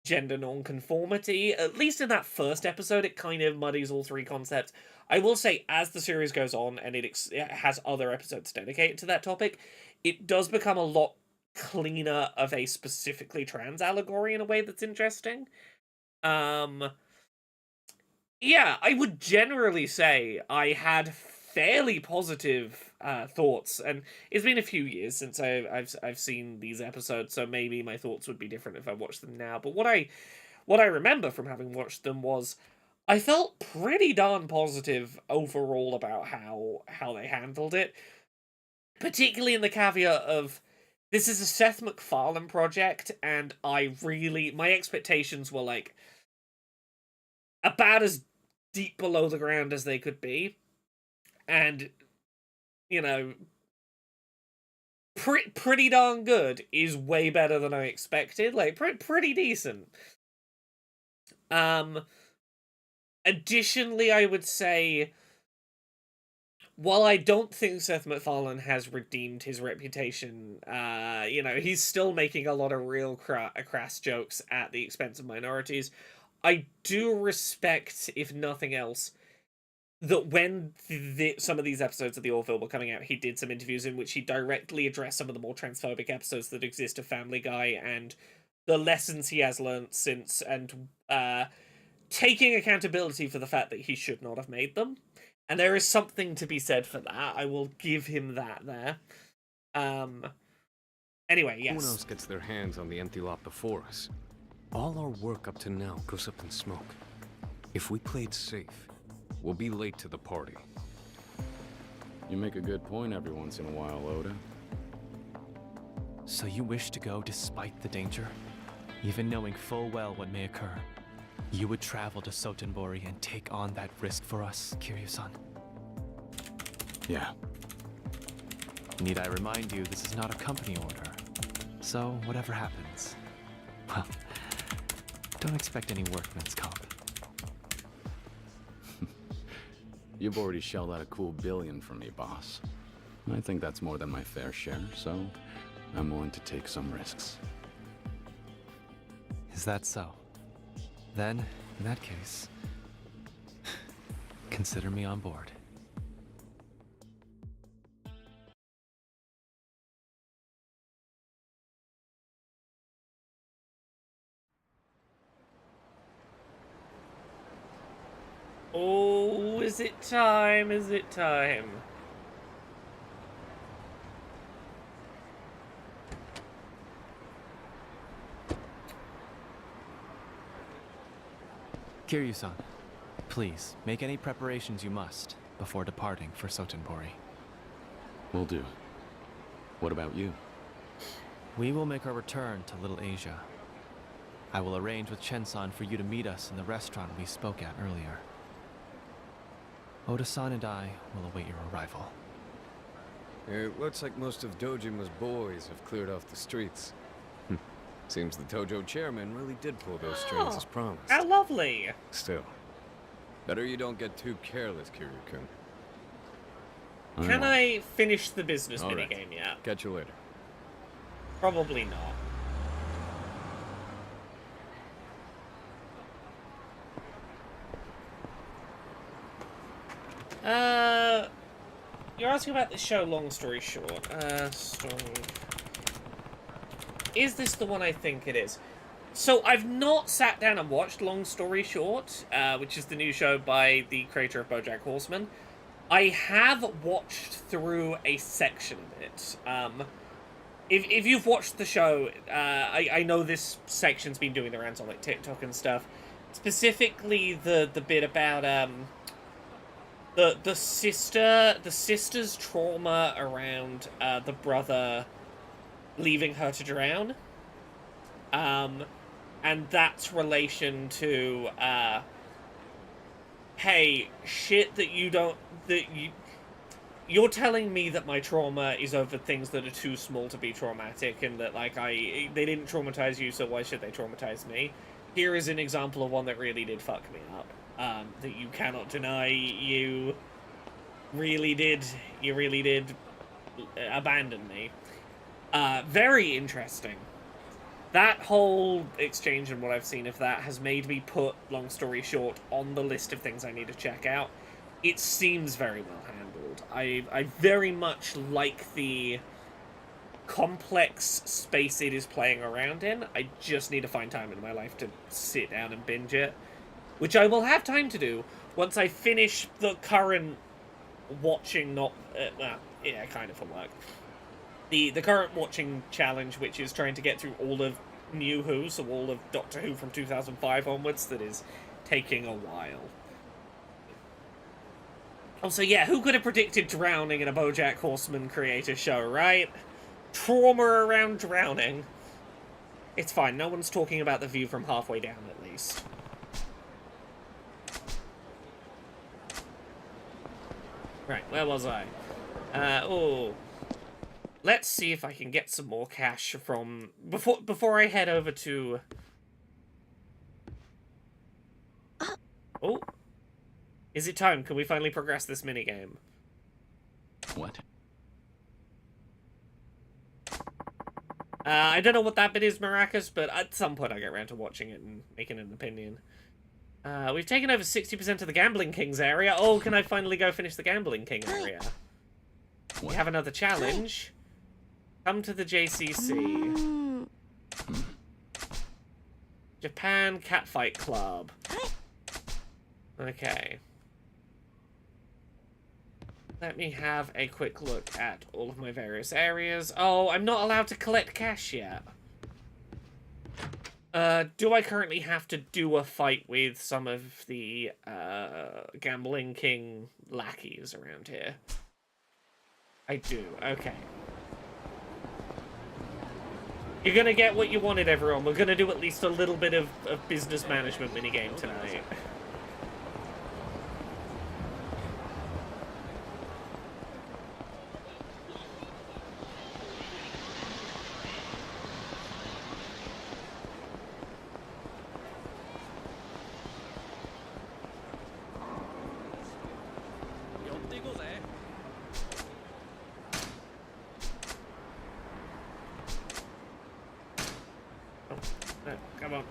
gender non-conformity. At least in that first episode, it kind of muddies all three concepts. I will say, as the series goes on and it has other episodes dedicated to that topic, it does become a lot cleaner of a specifically trans allegory in a way that's interesting. Yeah, I would generally say I had fairly positive thoughts, and it's been a few years since I've seen these episodes, so maybe my thoughts would be different if I watched them now. But what I remember from having watched them was I felt pretty darn positive overall about how they handled it, particularly in the caveat of this is a Seth MacFarlane project, and my expectations were like about as deep below the ground as they could be, and you know, pretty darn good is way better than I expected. Like pretty decent. Additionally, I would say, while I don't think Seth MacFarlane has redeemed his reputation, he's still making a lot of real crass jokes at the expense of minorities. I do respect, if nothing else, that when some of these episodes of The Orville were coming out, he did some interviews in which he directly addressed some of the more transphobic episodes that exist of Family Guy and the lessons he has learnt since, and taking accountability for the fact that he should not have made them. And there is something to be said for that. I will give him that there. Anyway, yes. Who else gets their hands on the empty lot before us? All our work up to now goes up in smoke. If we played safe, we'll be late to the party. You make a good point every once in a while, Oda. So you wish to go despite the danger? Even knowing full well what may occur, you would travel to Sotenbori and take on that risk for us, Kiryu-san? Yeah. Need I remind you, this is not a company order. So, whatever happens, well, don't expect any workman's comp. You've already shelled out a cool $1 billion for me, boss. I think that's more than my fair share, so I'm willing to take some risks. Is that so? Then, in that case, consider me on board. Oh, is it time? Is it time? Kiryu-san, please, make any preparations you must before departing for Sotenbori. Will do. What about you? We will make our return to Little Asia. I will arrange with Chen-san for you to meet us in the restaurant we spoke at earlier. Oda-san and I will await your arrival. It looks like most of Dojima's boys have cleared off the streets. Seems the Tojo chairman really did pull those strings as promised. How lovely! Still, better you don't get too careless, Kiryu-kun. Can I finish the business All minigame right. yet? Catch you later. Probably not. You're asking about the show, long story short. Story. Is this the one I think it is? So I've not sat down and watched Long Story Short, which is the new show by the creator of BoJack Horseman. I have watched through a section of it. If you've watched the show, I know this section's been doing the rounds on like TikTok and stuff. Specifically, the bit about the sister's trauma around the brother leaving her to drown. And that's relation to hey, shit that you're telling me that my trauma is over things that are too small to be traumatic, and that like they didn't traumatize you, so why should they traumatize me? Here is an example of one that really did fuck me up. That you cannot deny you really did abandon me. Very interesting. That whole exchange and what I've seen of that has made me put Long Story Short on the list of things I need to check out. It seems very well handled. I very much like the complex space it is playing around in. I just need to find time in my life to sit down and binge it, which I will have time to do once I finish the current watching, well, yeah, kind of for work. The current watching challenge, which is trying to get through all of New Who, so all of Doctor Who from 2005 onwards, that is taking a while. Also, yeah, who could have predicted drowning in a BoJack Horseman creator show, right? Trauma around drowning. It's fine, no one's talking about the view from halfway down, at least. Right, where was I? Let's see if I can get some more cash from... Before I head over to... Oh. Is it time? Can we finally progress this minigame? What? I don't know what that bit is, Maracas, but at some point I'll get around to watching it and making an opinion. We've taken over 60% of the Gambling King's area. Oh, can I finally go finish the Gambling King area? We have another challenge. Come to the JCC. Japan Catfight Club. Okay. Let me have a quick look at all of my various areas. Oh, I'm not allowed to collect cash yet. Do I currently have to do a fight with some of the Gambling King lackeys around here? I do, okay. You're gonna get what you wanted, everyone. We're gonna do at least a little bit of business management minigame tonight. Come on.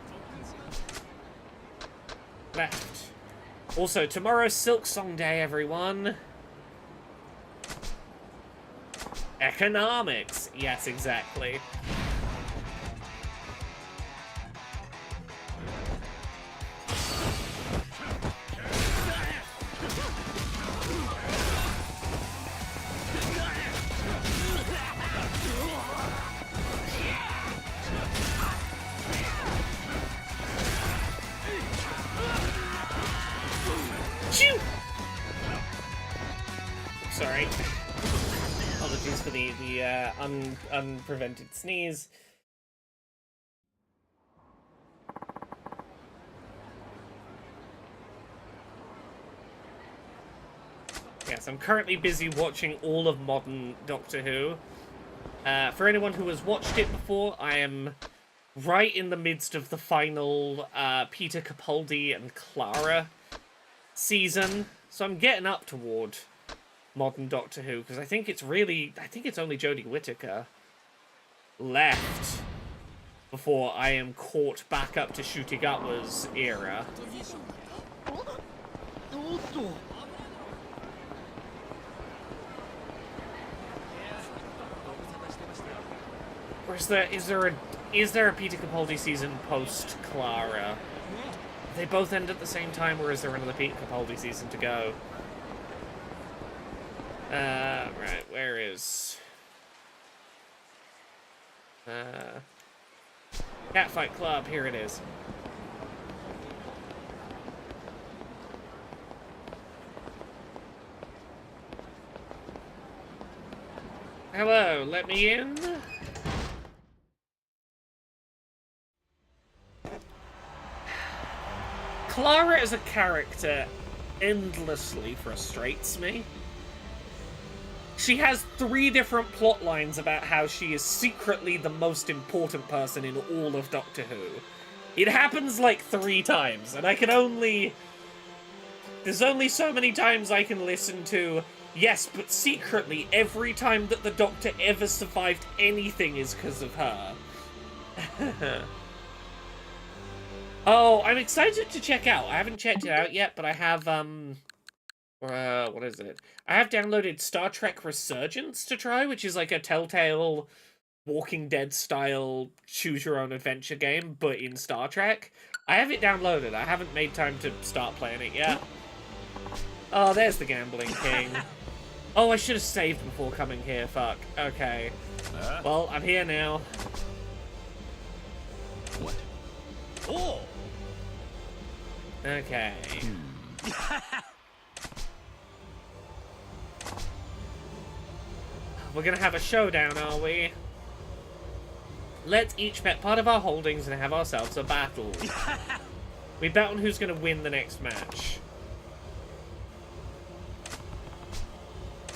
Left. Also, tomorrow's Silk Song Day, everyone. Economics. Yes, exactly. Sorry. Apologies for the unprevented sneeze. Yes, I'm currently busy watching all of modern Doctor Who. For anyone who has watched it before, I am right in the midst of the final Peter Capaldi and Clara season, so I'm getting up toward modern Doctor Who, because I think it's only Jodie Whittaker left before I am caught back up to Shutigatwa's era. Or is there is there a Peter Capaldi season post Clara? They both end at the same time, or is there another Peter Capaldi season to go? Right, where is... Catfight Club, here it is. Hello, let me in. Clara as a character endlessly frustrates me. She has 3 different plot lines about how she is secretly the most important person in all of Doctor Who. It happens like 3 times, and I can only... There's only so many times I can listen to, yes, but secretly, every time that the Doctor ever survived anything is because of her. Oh, I'm excited to check out. I haven't checked it out yet, but I have, what is it? I have downloaded Star Trek Resurgence to try, which is like a Telltale Walking Dead style choose-your-own-adventure game, but in Star Trek. I have it downloaded. I haven't made time to start playing it yet. Oh, there's the Gambling King. Oh, I should have saved before coming here. Fuck. Okay. Well, I'm here now. What? Oh! Okay. We're gonna have a showdown, are we? Let's each bet part of our holdings and have ourselves a battle. We bet on who's gonna win the next match.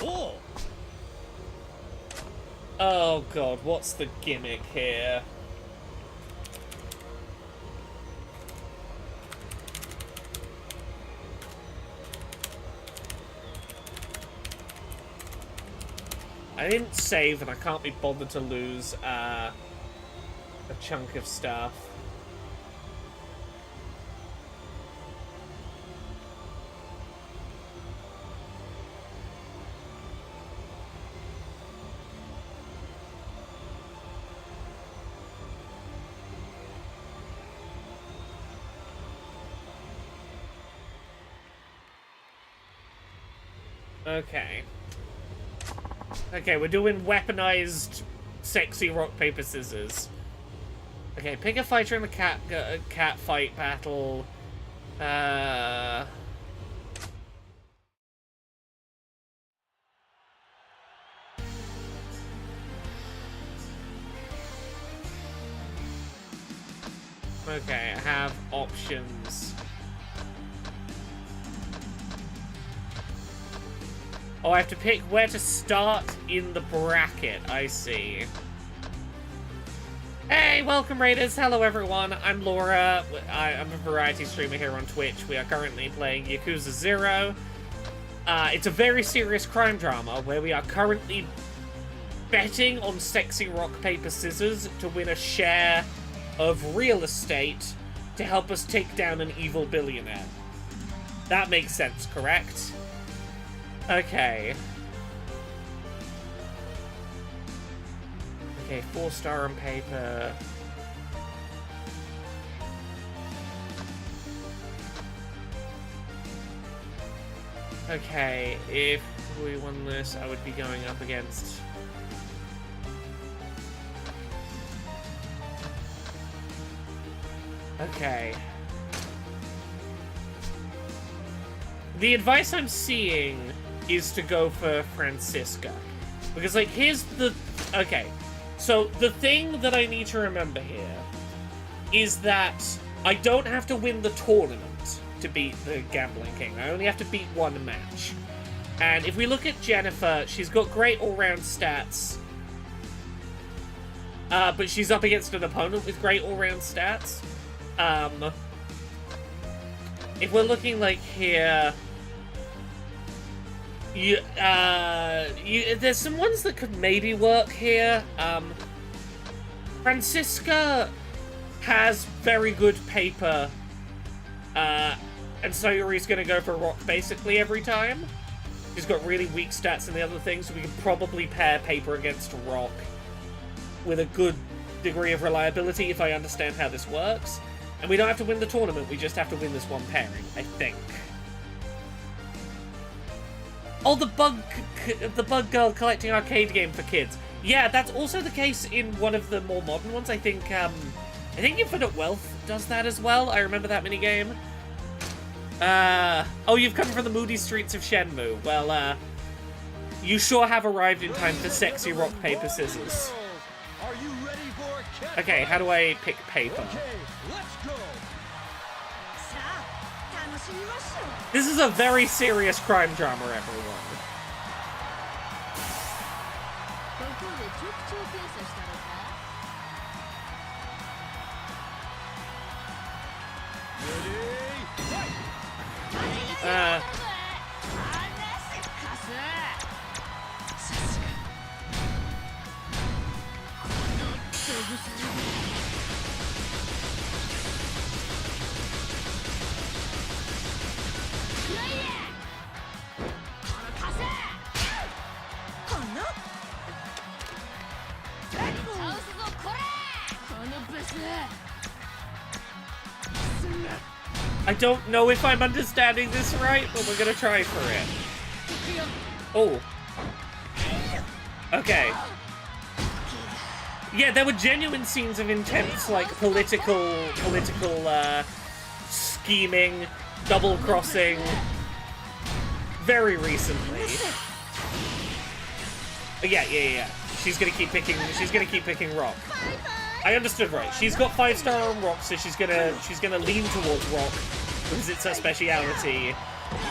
Oh! Oh god, what's the gimmick here? I didn't save, and I can't be bothered to lose a chunk of stuff. Okay. Okay, we're doing weaponized, sexy rock, paper, scissors. Okay, pick a fighter in the cat fight battle. Okay, I have options. Oh, I have to pick where to start in the bracket. I see. Hey, welcome Raiders. Hello everyone. I'm Laura. I'm a variety streamer here on Twitch. We are currently playing Yakuza 0. It's a very serious crime drama where we are currently betting on sexy rock, paper, scissors to win a share of real estate to help us take down an evil billionaire. That makes sense, correct? Okay. Okay, 4-star on paper. Okay, if we won this, I would be going up against... Okay. The advice I'm seeing is to go for Francisca. Because, like, here's the... Okay. So, the thing that I need to remember here is that I don't have to win the tournament to beat the Gambling King. I only have to beat one match. And if we look at Jennifer, she's got great all-round stats. But she's up against an opponent with great all-round stats. If we're looking, like, here... there's some ones that could maybe work here. Francisca has very good paper, and Sayuri's gonna go for rock basically every time. She's got really weak stats in the other things, so we could probably pair paper against rock with a good degree of reliability if I understand how this works. And we don't have to win the tournament, we just have to win this one pairing, I think. Oh, the bug girl collecting arcade game for kids. Yeah, that's also the case in one of the more modern ones. I think Infinite Wealth does that as well. I remember that minigame. Oh, you've come from the moody streets of Shenmue. Well, you sure have arrived in time for sexy rock, paper, scissors. Are you ready for a Okay, how do I pick paper? Let's go. This is a very serious crime drama, everyone. I don't know if I'm understanding this right, but we're gonna try for it. Oh. Okay. Yeah, there were genuine scenes of intense, like, political, scheming, double-crossing, very recently. Yeah. She's gonna keep picking rock. I understood right. She's got 5-star on rock, so she's gonna lean towards rock because it's her speciality.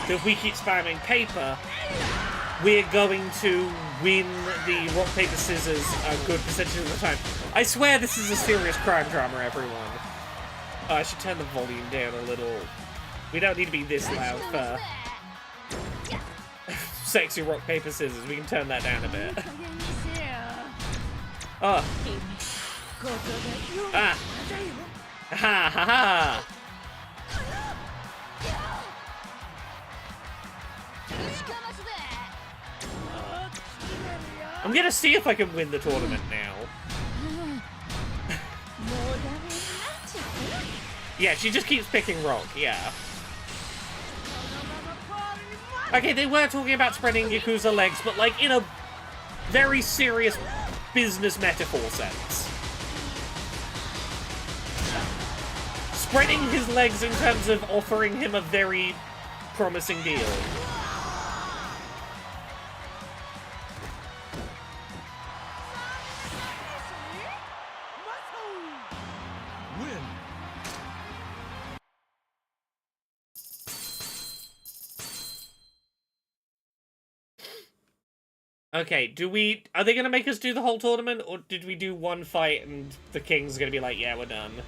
So if we keep spamming paper, we're going to win the rock, paper, scissors a good percentage of the time. I swear this is a serious crime drama, everyone. Oh, I should turn the volume down a little. We don't need to be this loud for sexy rock, paper, scissors. We can turn that down a bit. Oh. Ah. Ha ha ha. I'm gonna see if I can win the tournament now. Yeah, she just keeps picking rock, yeah. Okay, they were talking about spreading Yakuza legs, but like in a very serious business metaphor sense. Spreading his legs in terms of offering him a very promising deal. Win. Okay, are they gonna make us do the whole tournament, or did we do one fight and the king's gonna be like, yeah, we're done?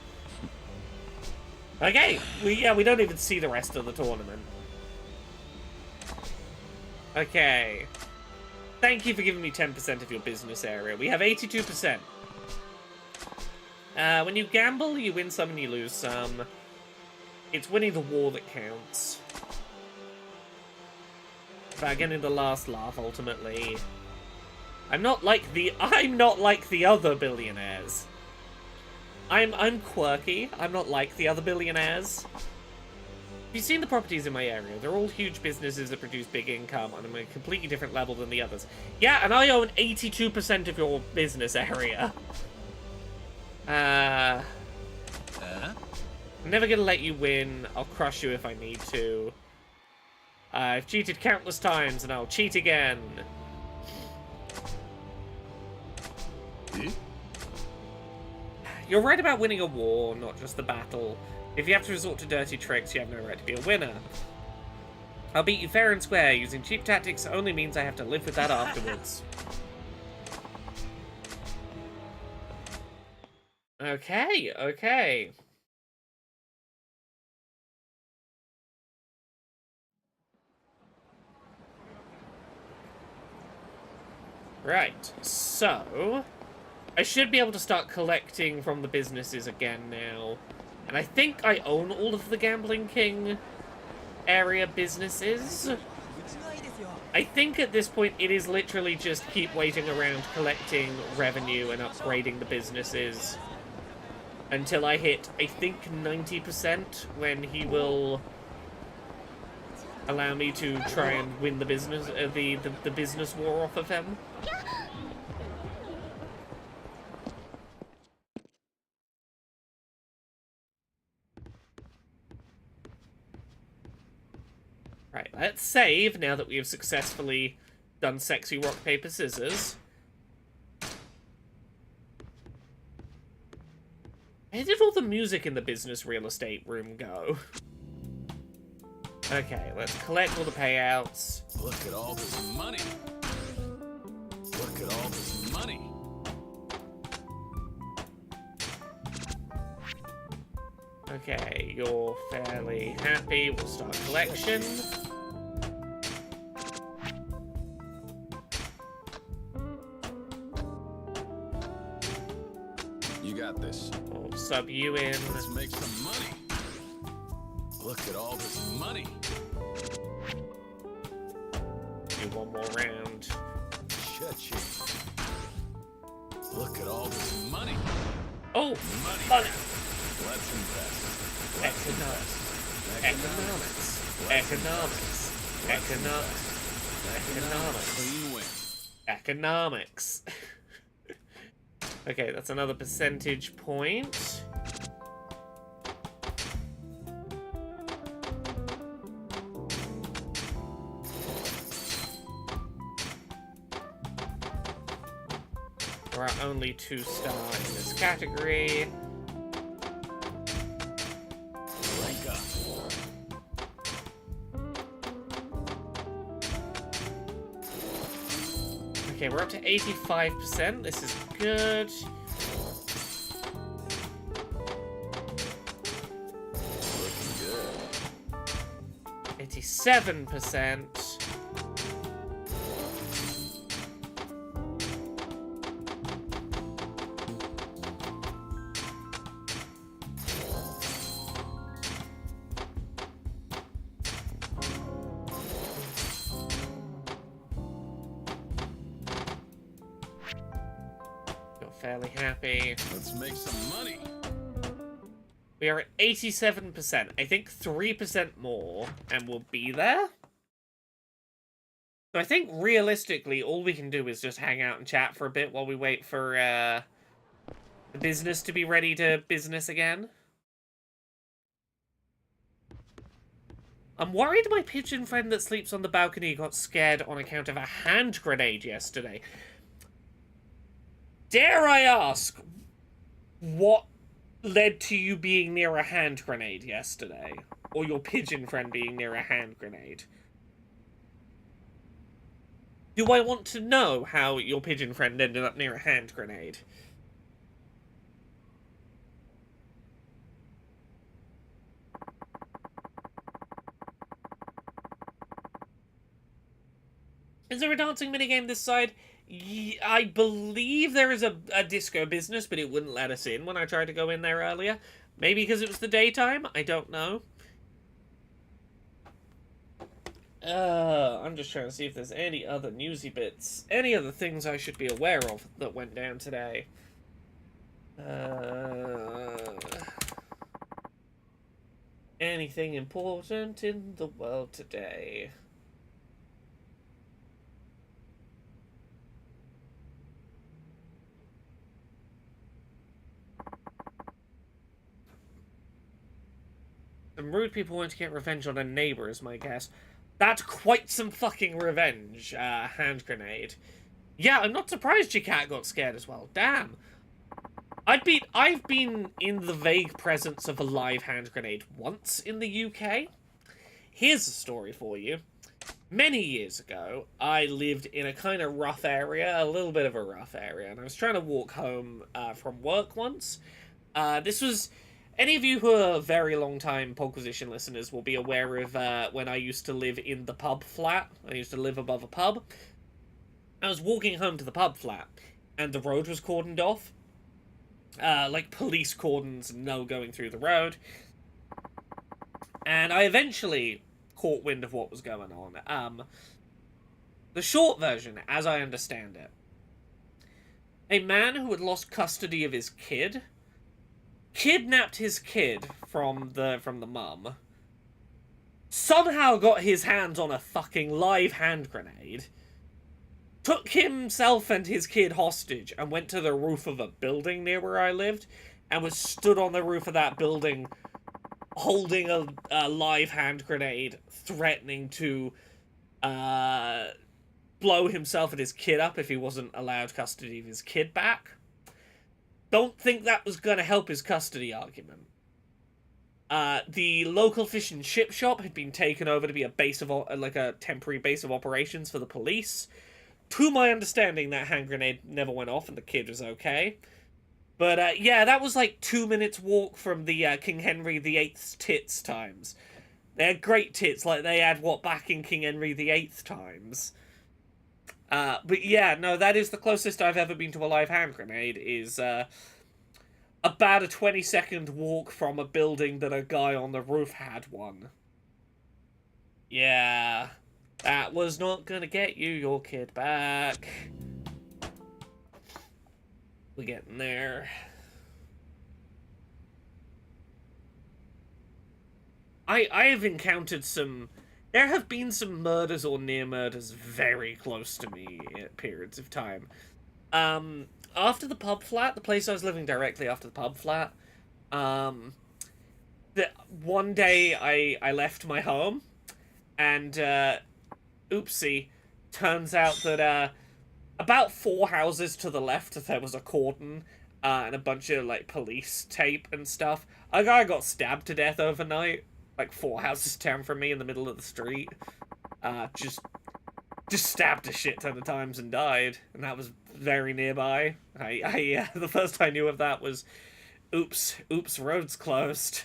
Okay, we don't even see the rest of the tournament. Okay. Thank you for giving me 10% of your business area. We have 82%. When you gamble, you win some and you lose some. It's winning the war that counts. About getting the last laugh, ultimately. I'm not like the other billionaires. I'm quirky. I'm not like the other billionaires. You've seen the properties in my area. They're all huge businesses that produce big income, and I'm at a completely different level than the others. Yeah, and I own 82% of your business area. I'm never gonna let you win. I'll crush you if I need to. I've cheated countless times, and I'll cheat again. You're right about winning a war, not just the battle. If you have to resort to dirty tricks, you have no right to be a winner. I'll beat you fair and square. Using cheap tactics only means I have to live with that afterwards. Okay. Right, so I should be able to start collecting from the businesses again now. And I think I own all of the Gambling King area businesses. I think at this point it is literally just keep waiting around, collecting revenue and upgrading the businesses until I hit, I think, 90%, when he will allow me to try and win the business, the business war off of him. Right, let's save now that we have successfully done sexy rock, paper, scissors. Where did all the music in the business real estate room go? Okay, let's collect all the payouts. Look at all this money. Look at all this money. Okay, you're fairly happy. We'll start collection. You got this. We'll sub you in. Let's make some money. Look at all this money. Do one more round. Shit. Look at all this money. Oh, money. Let's invest. Economics. Okay, that's another percentage point. There are only 2-star in this category. Okay, we're up to 85%. This is good. Looking good. 87%. Fairly happy. Let's make some money. We are at 87%. I think 3% more, and we'll be there. So I think realistically, all we can do is just hang out and chat for a bit while we wait for the business to be ready to business again. I'm worried my pigeon friend that sleeps on the balcony got scared on account of a hand grenade yesterday. Dare I ask, what led to you being near a hand grenade yesterday? Or your pigeon friend being near a hand grenade? Do I want to know how your pigeon friend ended up near a hand grenade? Is there a dancing minigame this side? I believe there is a disco business, but it wouldn't let us in when I tried to go in there earlier. Maybe because it was the daytime? I don't know. I'm just trying to see if there's any other newsy bits. Any other things I should be aware of that went down today. Anything important in the world today? Some rude people want to get revenge on a neighbor is my guess. That's quite some fucking revenge, hand grenade. Yeah, I'm not surprised your cat got scared as well. Damn. I've been in the vague presence of a live hand grenade once in the UK. Here's a story for you. Many years ago, I lived in a kind of rough area, a little bit of a rough area, and I was trying to walk home from work once. This was... Any of you who are very long-time Podquisition listeners will be aware of when I used to live in the pub flat. I used to live above a pub. I was walking home to the pub flat, and the road was cordoned off. Like police cordons, no going through the road. And I eventually caught wind of what was going on. The short version, as I understand it, a man who had lost custody of his kid kidnapped his kid from the mum, somehow got his hands on a fucking live hand grenade, took himself and his kid hostage, and went to the roof of a building near where I lived, and was stood on the roof of that building holding a live hand grenade, threatening to blow himself and his kid up if he wasn't allowed custody of his kid back. Don't think that was going to help his custody argument. The local fish and chip shop had been taken over to be a base of, like a temporary base of operations for the police. To my understanding, that hand grenade never went off and the kid was okay. But, yeah, that was like 2 minutes walk from the King Henry VIII's tits times. They had great tits, like they had what back in King Henry VIII times. But yeah, no, that is the closest I've ever been to a live hand grenade, is about a 20-second walk from a building that a guy on the roof had one. Yeah, that was not gonna get you your kid back. We're getting there. I have encountered some... There have been some murders or near murders very close to me at periods of time. After the pub flat, the place I was living directly after the pub flat, one day I left my home, and, oopsie, turns out that, about 4 houses to the left, there was a cordon, and a bunch of, like, police tape and stuff. A guy got stabbed to death overnight, like 4 houses down from me in the middle of the street. Just stabbed a shit ton of times and died, and that was very nearby. The first I knew of that was, oops, road's closed.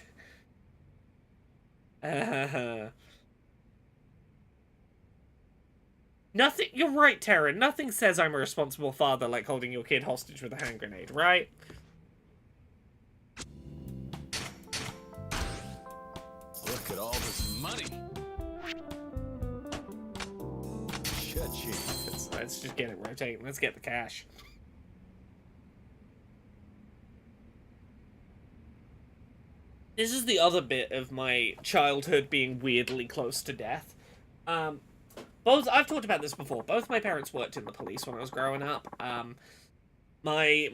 Nothing, you're right, Tara, nothing says I'm a responsible father like holding your kid hostage with a hand grenade, right? Look at all this money. Let's just get it rotating. Let's get the cash. This is the other bit of my childhood being weirdly close to death. I've talked about this before. Both my parents worked in the police when I was growing up. My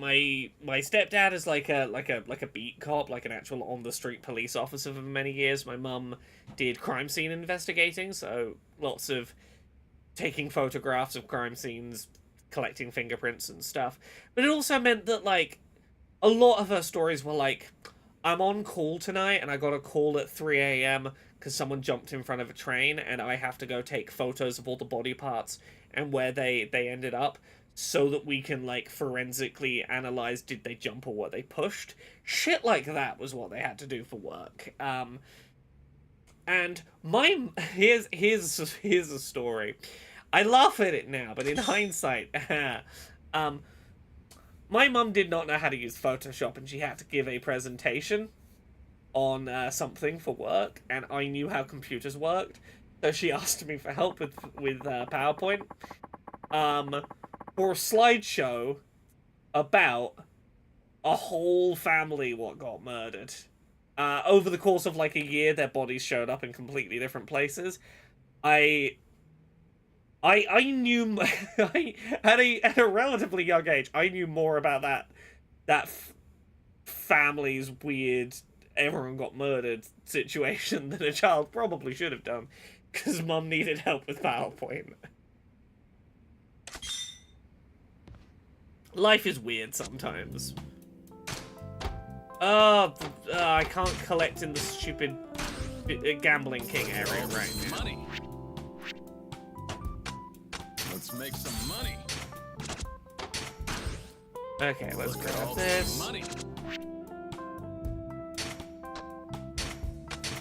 stepdad is like a beat cop, like an actual on the street police officer for many years. My mum did crime scene investigating, so lots of taking photographs of crime scenes, collecting fingerprints and stuff. But it also meant that, like, a lot of her stories were like, I'm on call tonight and I got a call at 3 a.m. because someone jumped in front of a train and I have to go take photos of all the body parts and where they ended up so that we can, like, forensically analyze did they jump or what they pushed. Shit like that was what they had to do for work. And here's a story. I laugh at it now, but in hindsight, my mum did not know how to use Photoshop, and she had to give a presentation on something for work, and I knew how computers worked, so she asked me for help with PowerPoint for a slideshow about a whole family what got murdered. Over the course of like a year, their bodies showed up in completely different places. I knew at a relatively young age, I knew more about that family's weird everyone got murdered situation than a child probably should have done, because Mum needed help with PowerPoint. Life is weird sometimes. I can't collect in the stupid Gambling King area right now. Money. Let's make some money. Okay, let's grab this. Money.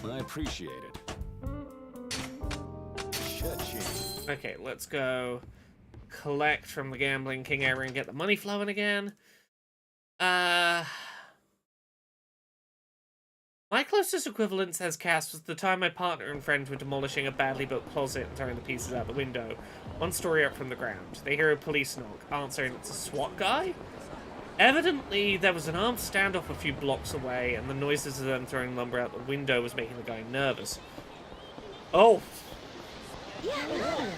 I appreciate it. Okay, let's go collect from the Gambling King area and get the money flowing again. My My closest equivalent, says Cass, was the time my partner and friend were demolishing a badly built closet and throwing the pieces out the window. One story up from the ground. They hear a police knock, answering it's a SWAT guy? Evidently, there was an armed standoff a few blocks away, and the noises of them throwing lumber out the window was making the guy nervous. Oh!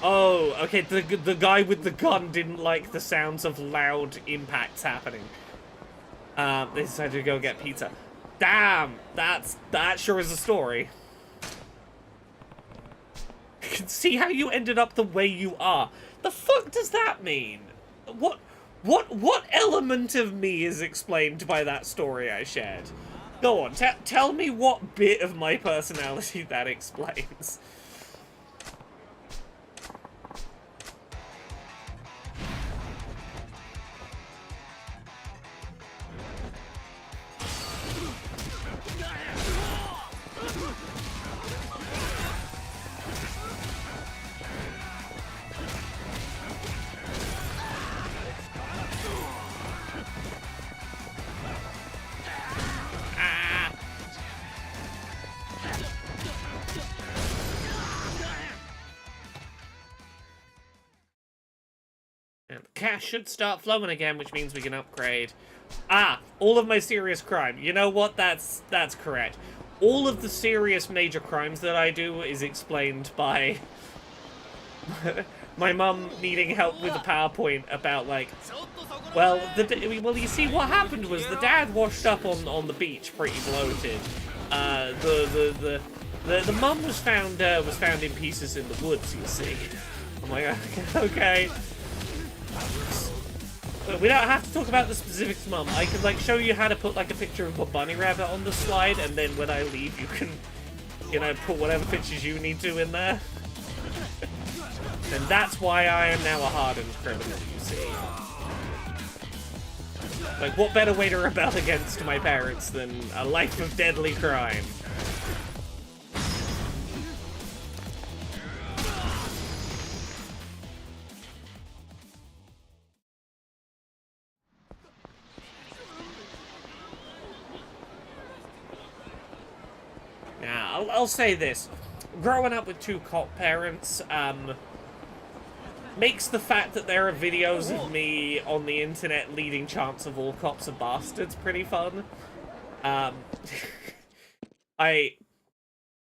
Oh, okay, the guy with the gun didn't like the sounds of loud impacts happening. They decided to go get pizza. Damn! That sure is a story. You can see how you ended up the way you are. The fuck does that mean? What element of me is explained by that story I shared? Go on, tell me what bit of my personality that explains. And the cash should start flowing again, which means we can upgrade. Ah, all of my serious crime. You know what? That's correct. All of the serious major crimes that I do is explained by my mum needing help with the PowerPoint about, like, well, you see, what happened was the dad washed up on the beach pretty bloated. The mum was found in pieces in the woods, you see. I'm like, okay. We don't have to talk about the specifics, Mum. I can, like, show you how to put, like, a picture of a bunny rabbit on the slide, and then when I leave, you can, you know, put whatever pictures you need to in there. And that's why I am now a hardened criminal, you see. Like, what better way to rebel against my parents than a life of deadly crime? Now, I'll say this. Growing up with two cop parents, makes the fact that there are videos of me on the internet leading chants of all cops are bastards pretty fun. I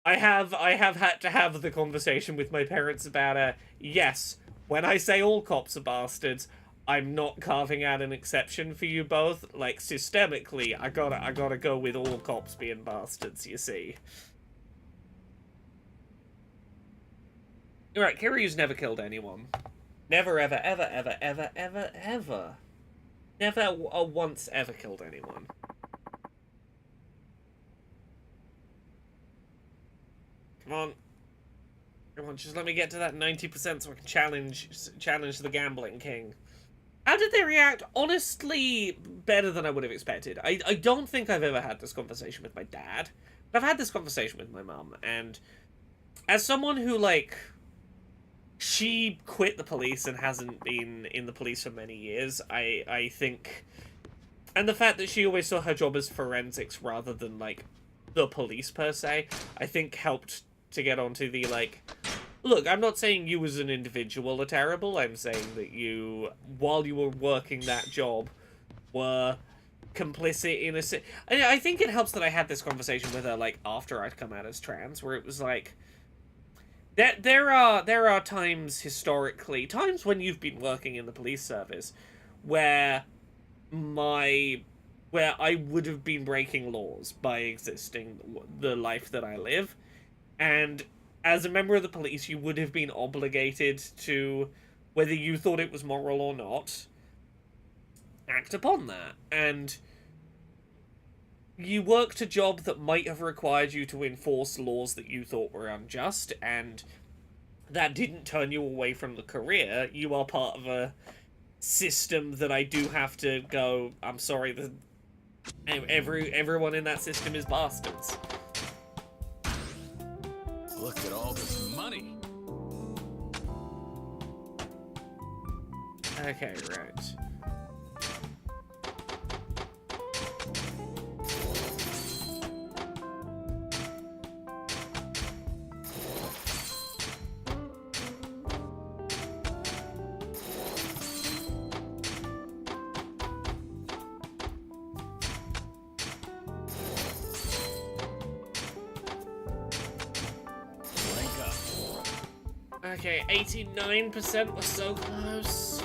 have had to have the conversation with my parents about yes, when I say all cops are bastards, I'm not carving out an exception for you both. Like, systemically, I gotta go with all cops being bastards, you see. Alright, Kiryu's never killed anyone. Never, ever, ever, ever, ever, ever, ever. Never once ever killed anyone. Come on. Come on, just let me get to that 90% so I can challenge the gambling king. How did they react? Honestly, better than I would have expected. I don't think I've ever had this conversation with my dad. But I've had this conversation with my mum, and as someone who, like, she quit the police and hasn't been in the police for many years, I think... And the fact that she always saw her job as forensics rather than, like, the police per se, I think helped to get onto the, like... Look, I'm not saying you as an individual are terrible. I'm saying that you, while you were working that job, were complicit in a... I think it helps that I had this conversation with her, like, after I'd come out as trans, where it was like... There are times, historically, times when you've been working in the police service, where I would have been breaking laws by existing the life that I live, and as a member of the police, you would have been obligated to, whether you thought it was moral or not, act upon that. And you worked a job that might have required you to enforce laws that you thought were unjust, and that didn't turn you away from the career. You are part of a system that I do have to go, I'm sorry, everyone in that system is bastards. Look at all this money. Okay, right. Okay, 89% was so close.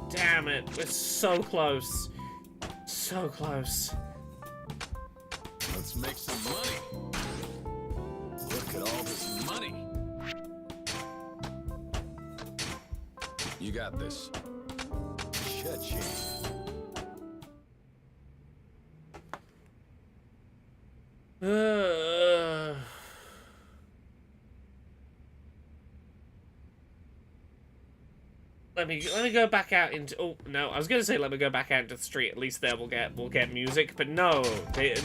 Damn it, we're so close. So close. Let's make some money. Look at all this money. You got this. Cha-ching. Let me go back out into. Oh no, I was gonna say let me go back out into the street. At least there we'll get music. But no,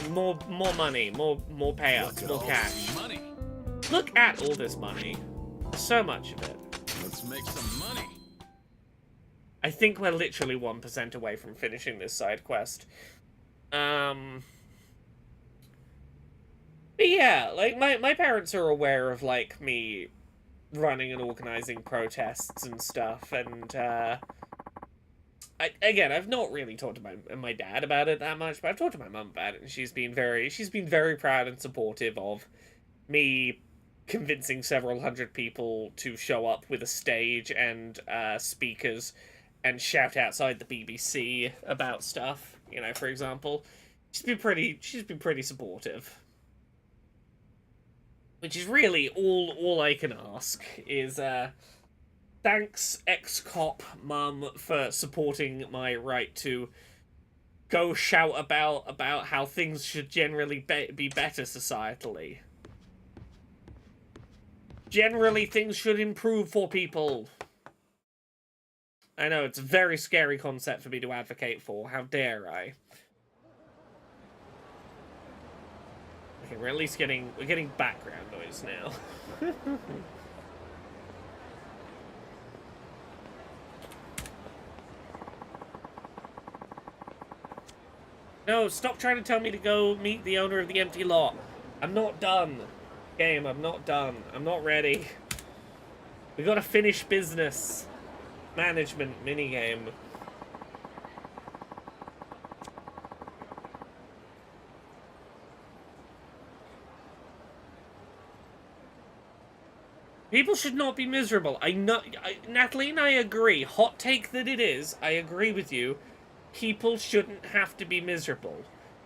more money, more payouts, more cash. Money. Look at all this money. So much of it. Let's make some money. I think we're literally 1% away from finishing this side quest. But yeah, like my parents are aware of like me running and organizing protests and stuff, and I've not really talked to my dad about it that much, but I've talked to my mum about it, and she's been very proud and supportive of me convincing several hundred people to show up with a stage and speakers and shout outside the BBC about stuff, you know, for example. She's been pretty supportive. Which is really all I can ask is, thanks, ex-cop mum, for supporting my right to go shout about how things should generally be better societally. Generally, things should improve for people. I know, it's a very scary concept for me to advocate for. How dare I? Okay, we're at least getting background noise now. No, stop trying to tell me to go meet the owner of the empty lot. I'm not done. Game, I'm not done. I'm not ready. We gotta finish business. Management minigame. People should not be miserable. Natalie and I agree. Hot take that it is. I agree with you. People shouldn't have to be miserable.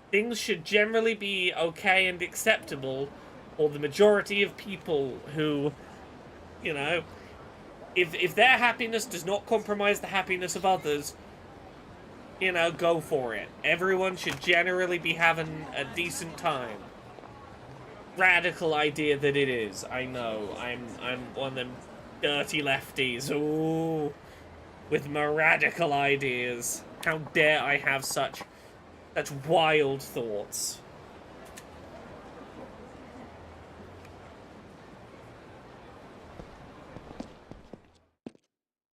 Things should generally be okay and acceptable for the majority of people who, you know, if their happiness does not compromise the happiness of others, you know, go for it. Everyone should generally be having a decent time. Radical idea that it is. I know. I'm one of them dirty lefties. Ooh, with my radical ideas. How dare I have such wild thoughts?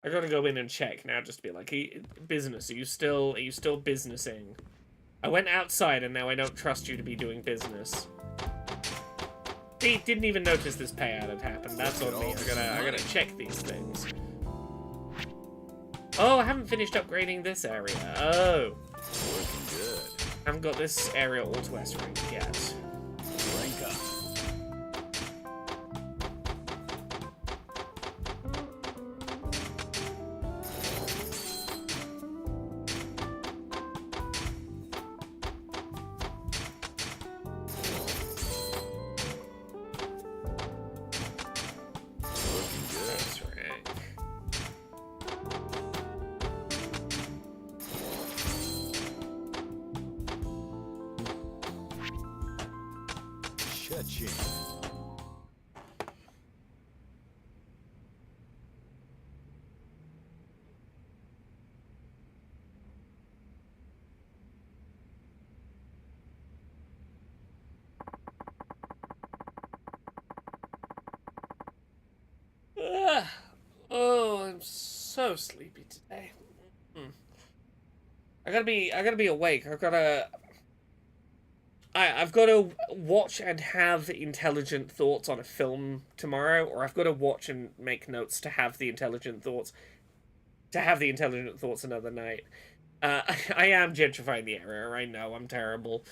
I gotta go in and check now, just to be like, hey, business. Are you still businessing? I went outside and now I don't trust you to be doing business. They didn't even notice this payout had happened. That's on me. I gotta check these things. Oh, I haven't finished upgrading this area. Oh. Looking good. I haven't got this area all to S-rank yet. Rank up. Oh, I'm so sleepy today. I gotta be awake. I've got to watch and have intelligent thoughts on a film tomorrow, or I've got to watch and make notes to have the intelligent thoughts another night. I am gentrifying the area. I know I'm terrible.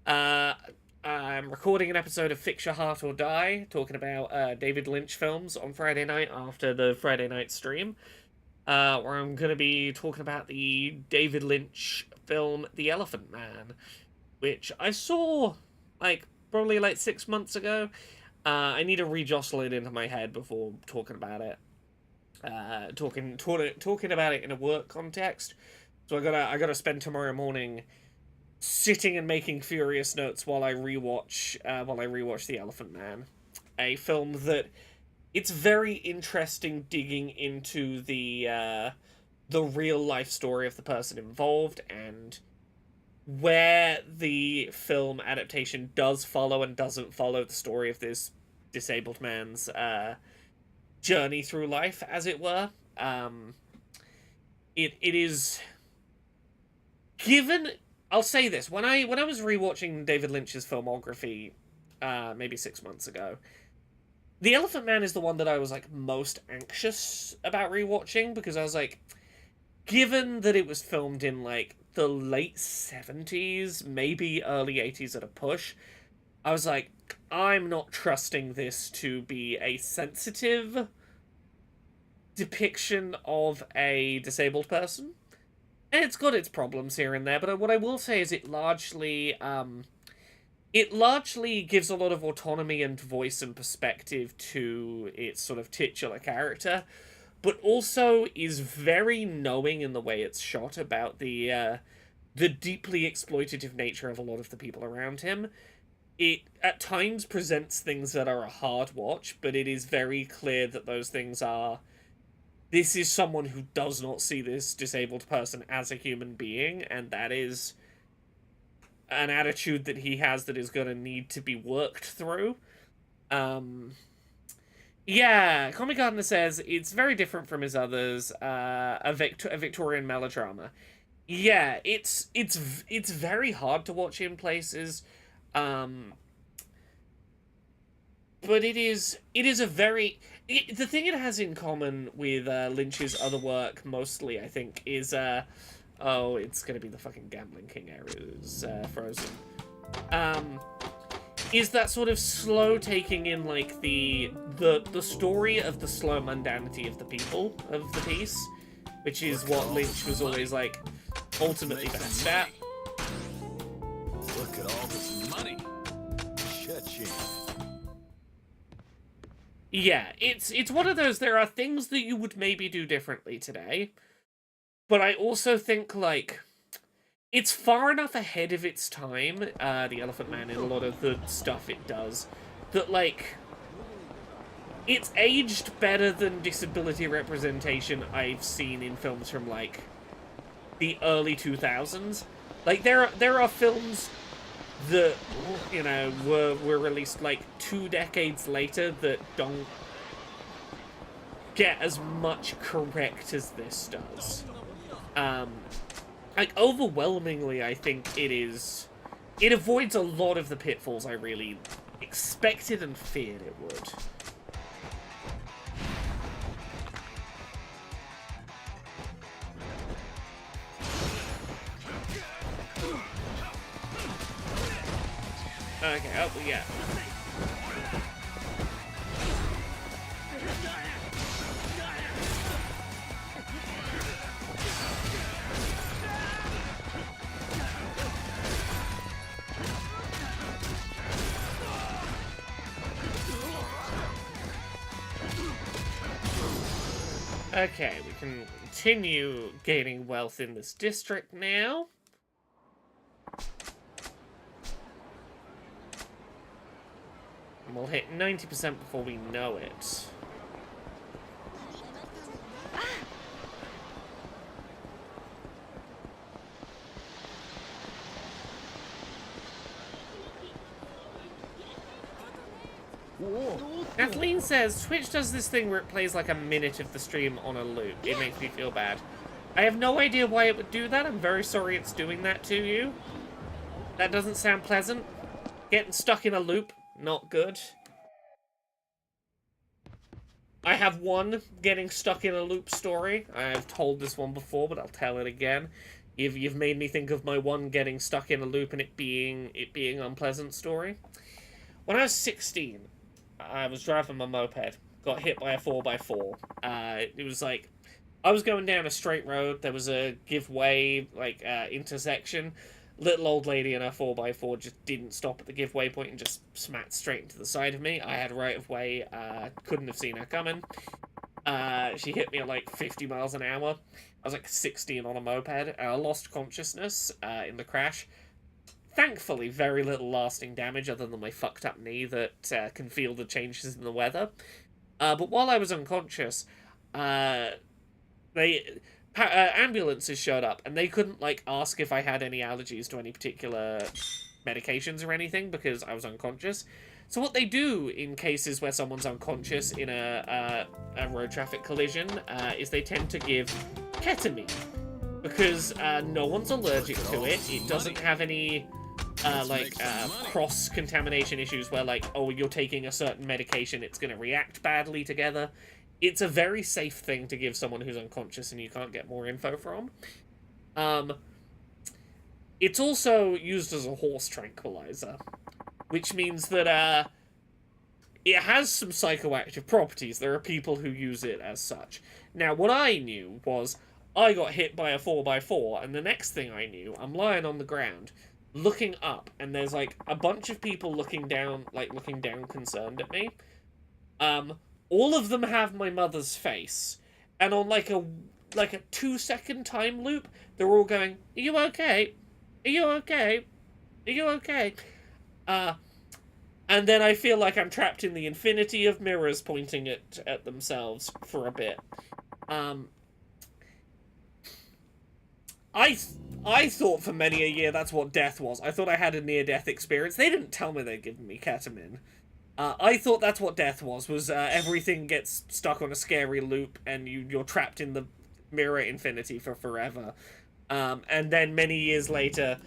I'm recording an episode of Fix Your Heart or Die, talking about David Lynch films on Friday night after the Friday night stream, where I'm going to be talking about the David Lynch film The Elephant Man, which I saw, probably 6 months ago. I need to re-jostle it into my head before talking about it. Talking about it in a work context. So I gotta spend tomorrow morning sitting and making furious notes while I rewatch The Elephant Man, a film that it's very interesting digging into the real life story of the person involved and where the film adaptation does follow and doesn't follow the story of this disabled man's journey through life, as it were. It is given. I'll say this: when I was rewatching David Lynch's filmography, maybe 6 months ago, The Elephant Man is the one that I was most anxious about rewatching, because I was given that it was filmed in the late 70s, maybe early 80s at a push, I was I'm not trusting this to be a sensitive depiction of a disabled person. And it's got its problems here and there, but what I will say is it largely gives a lot of autonomy and voice and perspective to its sort of titular character, but also is very knowing in the way it's shot about the deeply exploitative nature of a lot of the people around him. It, at times, presents things that are a hard watch, but it is very clear that those things are... This is someone who does not see this disabled person as a human being, and that is an attitude that he has that is going to need to be worked through. Yeah, Comic Gardener says it's very different from his others, a Victorian melodrama. Yeah, it's very hard to watch in places, but it is a very... the thing it has in common with Lynch's other work, mostly, I think, is... oh, it's gonna be the fucking Gambling King errors, Frozen. Is that sort of slow taking in, the story of the slow mundanity of the people of the piece, which is what Lynch was always, ultimately best at. Look at all this money. Cha-ching. Yeah, it's one of those, there are things that you would maybe do differently today, but I also think, it's far enough ahead of its time, The Elephant Man, in a lot of the stuff it does, that, it's aged better than disability representation I've seen in films from, the early 2000s. There are films that, were released 2 decades later that don't get as much correct as this does. Overwhelmingly, I think it avoids a lot of the pitfalls I really expected and feared it would. Okay, oh, yeah. Okay, we can continue gaining wealth in this district now. And we'll hit 90% before we know it. Kathleen says, Twitch does this thing where it plays a minute of the stream on a loop. It makes me feel bad. I have no idea why it would do that. I'm very sorry it's doing that to you. That doesn't sound pleasant. Getting stuck in a loop, not good. I have one getting stuck in a loop story. I've told this one before, but I'll tell it again. You've made me think of my one getting stuck in a loop and it being unpleasant story. When I was 16, I was driving my moped, got hit by a 4x4. It was like, I was going down a straight road, there was a give way, like, intersection. Little old lady in her 4x4 just didn't stop at the give way point and just smacked straight into the side of me. I had right of way, couldn't have seen her coming. She hit me at like 50 miles an hour. I was like 16 on a moped, and I lost consciousness in the crash. Thankfully, very little lasting damage other than my fucked up knee that can feel the changes in the weather. But while I was unconscious, ambulances showed up, and they couldn't, like, ask if I had any allergies to any particular medications or anything, because I was unconscious. So what they do in cases where someone's unconscious in a road traffic collision is they tend to give ketamine, because no one's allergic to it. It doesn't have any cross-contamination issues where, like, oh, you're taking a certain medication, it's going to react badly together. It's a very safe thing to give someone who's unconscious and you can't get more info from. It's also used as a horse tranquilizer, which means that it has some psychoactive properties. There are people who use it as such. Now, what I knew was I got hit by a 4x4, and the next thing I knew, I'm lying on the ground, looking up, and there's, like, a bunch of people looking down concerned at me. All of them have my mother's face, and on like a 2-second time loop, they're all going, "Are you okay? Are you okay? Are you okay?" And then I feel like I'm trapped in the infinity of mirrors pointing at themselves for a bit. I thought for many a year that's what death was. I thought I had a near-death experience. They didn't tell me they'd given me ketamine. I thought that's what death was everything gets stuck on a scary loop and you're trapped in the mirror infinity for forever. And then many years later,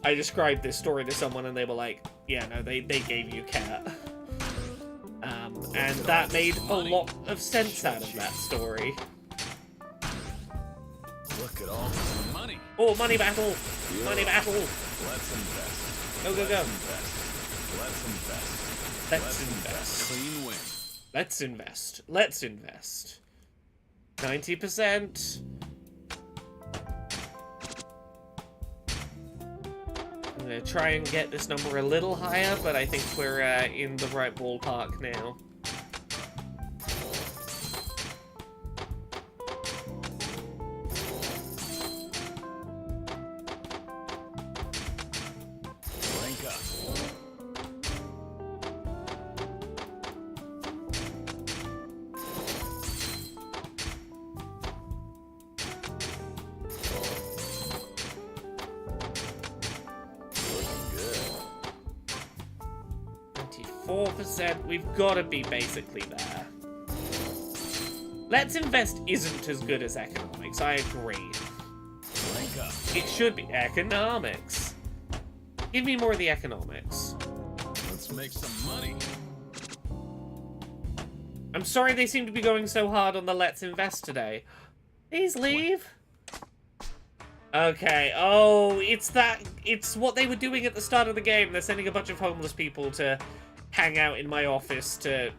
I described this story to someone and they were like, yeah, no, they gave you cat. And that made a lot of sense out of that story. Look at all this money. Oh, money battle! Money battle! Let's invest. Go, go, go. Let's invest. Let's invest. Clean win. Let's invest. Let's invest. 90%. I'm gonna try and get this number a little higher, but I think we're in the right ballpark now. We've got to be basically there. Let's invest isn't as good as economics, I agree. It should be economics. Give me more of the economics. Let's make some money. I'm sorry they seem to be going so hard on the let's invest today. Please leave. Okay, oh, it's what they were doing at the start of the game. They're sending a bunch of homeless people to hang out in my office to...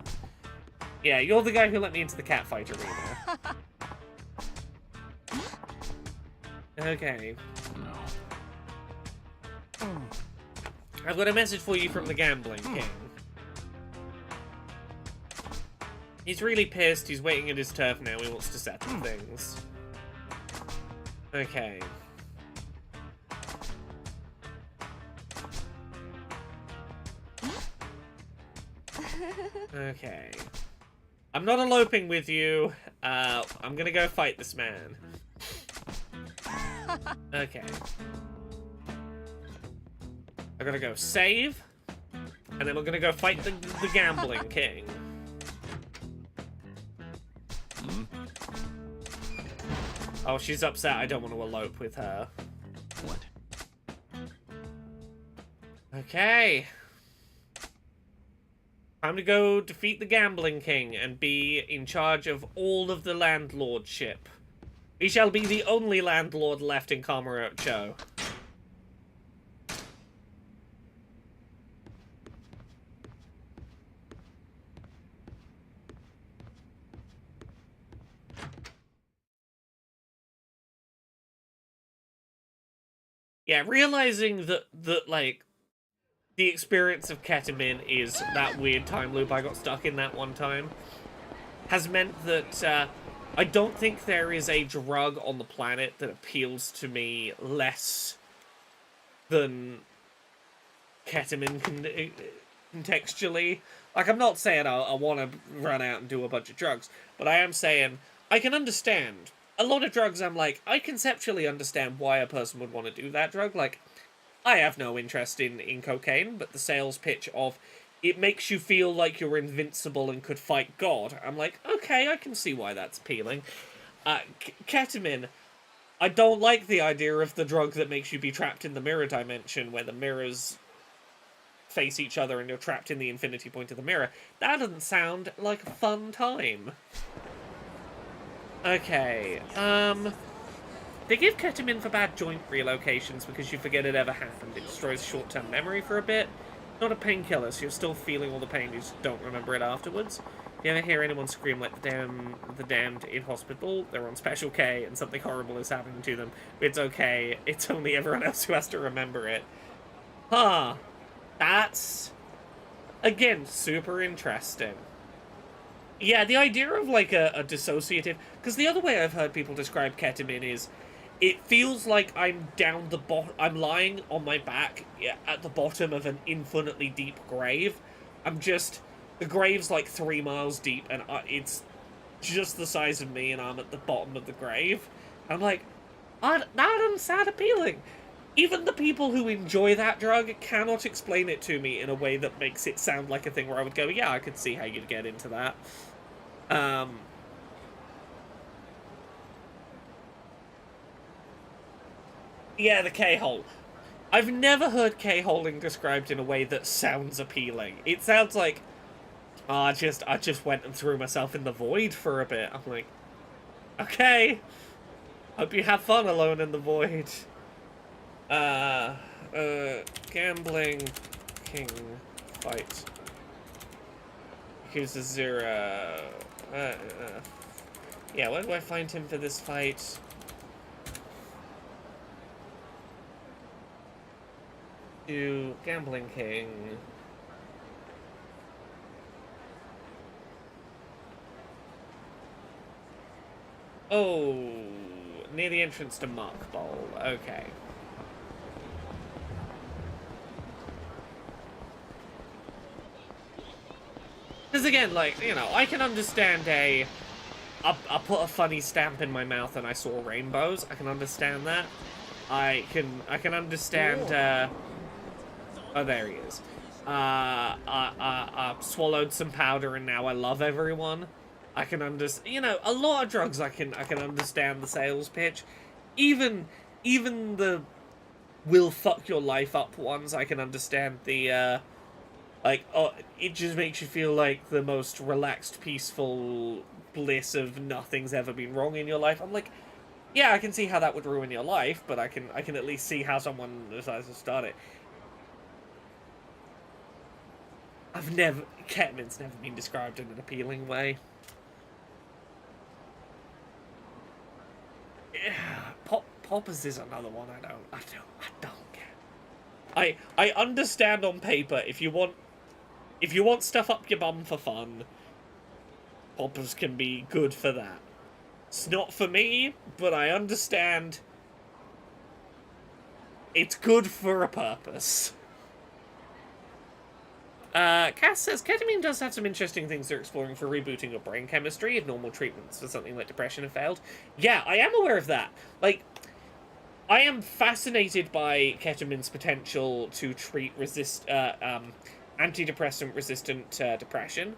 Yeah, you're the guy who let me into the catfight arena. Okay. No. I've got a message for you from the Gambling King. He's really pissed, he's waiting at his turf now, he wants to settle things. Okay. Okay. I'm not eloping with you. I'm gonna go fight this man. Okay. I'm gonna go save, and then we're gonna go fight the Gambling King. Oh, she's upset. I don't want to elope with her. What? Okay. Time to go defeat the Gambling King and be in charge of all of the landlordship. We shall be the only landlord left in Kamurocho. Yeah, realizing that like, the experience of ketamine is that weird time loop I got stuck in that one time has meant that I don't think there is a drug on the planet that appeals to me less than ketamine contextually. Like, I'm not saying I want to run out and do a bunch of drugs, but I am saying I can understand. A lot of drugs, I'm like, I conceptually understand why a person would want to do that drug. Like, I have no interest in cocaine, but the sales pitch of it makes you feel like you're invincible and could fight God. I'm like, okay, I can see why that's appealing. Ketamine, I don't like the idea of the drug that makes you be trapped in the mirror dimension where the mirrors face each other and you're trapped in the infinity point of the mirror. That doesn't sound like a fun time. Okay, they give ketamine for bad joint relocations because you forget it ever happened. It destroys short-term memory for a bit. Not a painkiller, so you're still feeling all the pain, you just don't remember it afterwards. If you ever hear anyone scream like the damned in hospital, they're on Special K and something horrible is happening to them. It's okay, it's only everyone else who has to remember it. Huh. That's, again, super interesting. Yeah, the idea of, like, a dissociative... Because the other way I've heard people describe ketamine is... It feels like I'm down the I'm lying on my back at the bottom of an infinitely deep grave. I'm just... The grave's, like, 3 miles deep, and it's just the size of me, and I'm at the bottom of the grave. I'm like, that doesn't sound appealing. Even the people who enjoy that drug cannot explain it to me in a way that makes it sound like a thing where I would go, yeah, I could see how you'd get into that. Yeah, the K-hole. I've never heard K-holing described in a way that sounds appealing. It sounds like, oh, I just went and threw myself in the void for a bit. I'm like, okay. Hope you have fun alone in the void. Gambling King fight. Yakuza 0. Yeah, where do I find him for this fight? To Gambling King. Oh, near the entrance to Mark Bowl. Okay. Because again, like, you know, I can understand I put a funny stamp in my mouth and I saw rainbows. I can understand that. I can understand, oh, there he is. I swallowed some powder and now I love everyone. I can understand, you know, a lot of drugs I can understand the sales pitch. Even the will fuck your life up ones, I can understand the, like, oh, it just makes you feel like the most relaxed, peaceful bliss of nothing's ever been wrong in your life. I'm like, yeah, I can see how that would ruin your life, but I can at least see how someone decides to start it. Ketamine's never been described in an appealing way. Yeah, Poppers is another one I don't get. I understand on paper if you want stuff up your bum for fun, Poppers can be good for that. It's not for me, but I understand it's good for a purpose. Cass says, ketamine does have some interesting things they're exploring for rebooting your brain chemistry if normal treatments for something like depression have failed. Yeah, I am aware of that. Like, I am fascinated by ketamine's potential to treat antidepressant-resistant depression.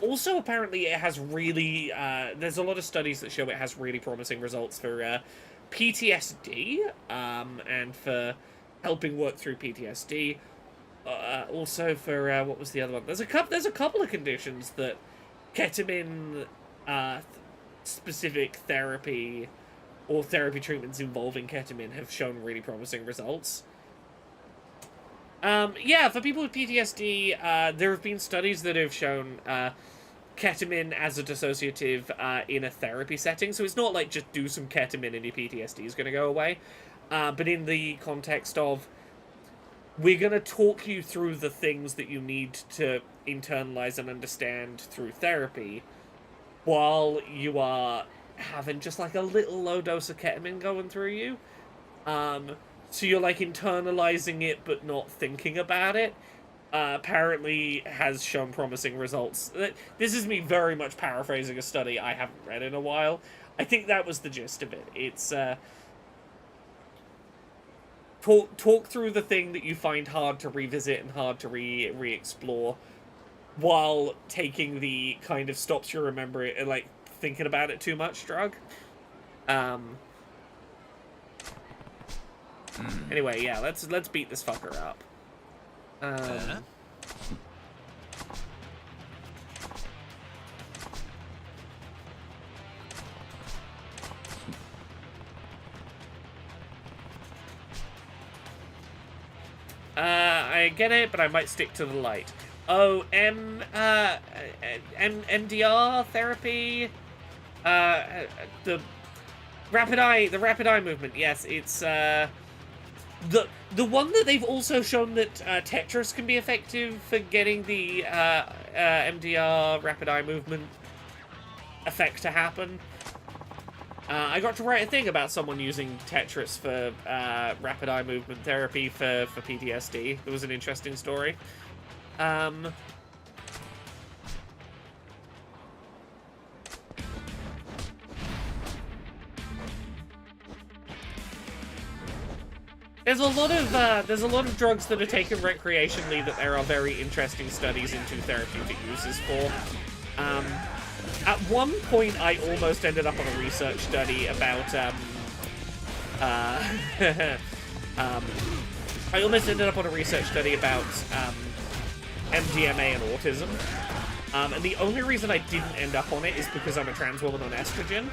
Also, apparently, it has really... there's a lot of studies that show it has really promising results for PTSD, and for helping work through PTSD. Also for, what was the other one? There's a couple of conditions that ketamine specific therapy or therapy treatments involving ketamine have shown really promising results. Yeah, for people with PTSD, there have been studies that have shown ketamine as a dissociative in a therapy setting. So it's not like just do some ketamine and your PTSD is going to go away. But in the context of, we're going to talk you through the things that you need to internalize and understand through therapy while you are having just like a little low dose of ketamine going through you. So you're like internalizing it but not thinking about it. Apparently has shown promising results. This is me very much paraphrasing a study I haven't read in a while. I think that was the gist of it. It's talk through the thing that you find hard to revisit and hard to re-explore, while taking the kind of stops you remember it and like thinking about it too much drug. Anyway, yeah, let's beat this fucker up. I get it, but I might stick to the light. Oh, MDR therapy? The rapid eye movement, yes, it's, the one that they've also shown that, Tetris can be effective for getting the, MDR rapid eye movement effect to happen. I got to write a thing about someone using Tetris for rapid eye movement therapy for PTSD. It was an interesting story. There's a lot of drugs that are taken recreationally that there are very interesting studies into therapeutic uses for. At one point, I almost ended up on a research study about, I almost ended up on a research study about, MDMA and autism. And the only reason I didn't end up on it is because I'm a trans woman on estrogen.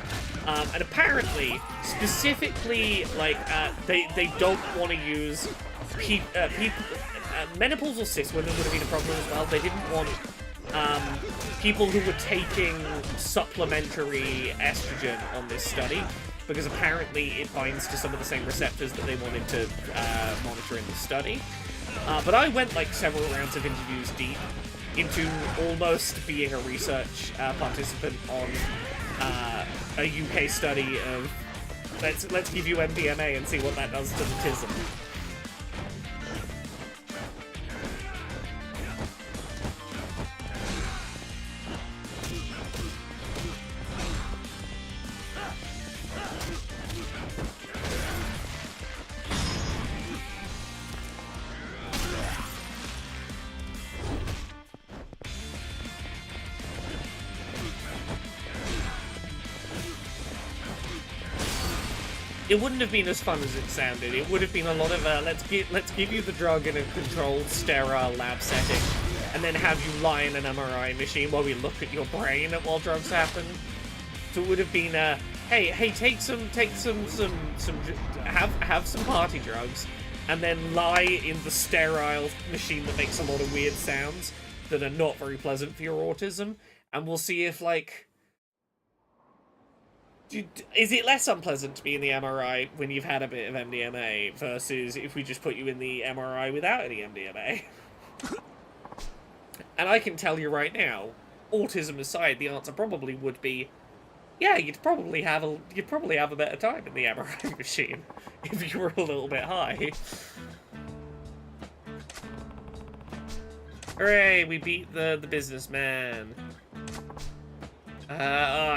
And apparently, specifically, like, they don't want to use menopausal cis women would have been a problem as well. They didn't want people who were taking supplementary estrogen on this study, because apparently it binds to some of the same receptors that they wanted to monitor in the study. But I went like several rounds of interviews deep into almost being a research participant on a UK study of let's give you MDMA and see what that does to the tism. It wouldn't have been as fun as it sounded. It would have been a lot of let's give you the drug in a controlled, sterile lab setting, and then have you lie in an MRI machine while we look at your brain while drugs happen. So it would have been hey, have some party drugs, and then lie in the sterile machine that makes a lot of weird sounds that are not very pleasant for your autism, and we'll see if like. Is it less unpleasant to be in the MRI when you've had a bit of MDMA versus if we just put you in the MRI without any MDMA? And I can tell you right now, autism aside, the answer probably would be, yeah, you'd probably have a better time in the MRI machine if you were a little bit high. Hooray, we beat the businessman.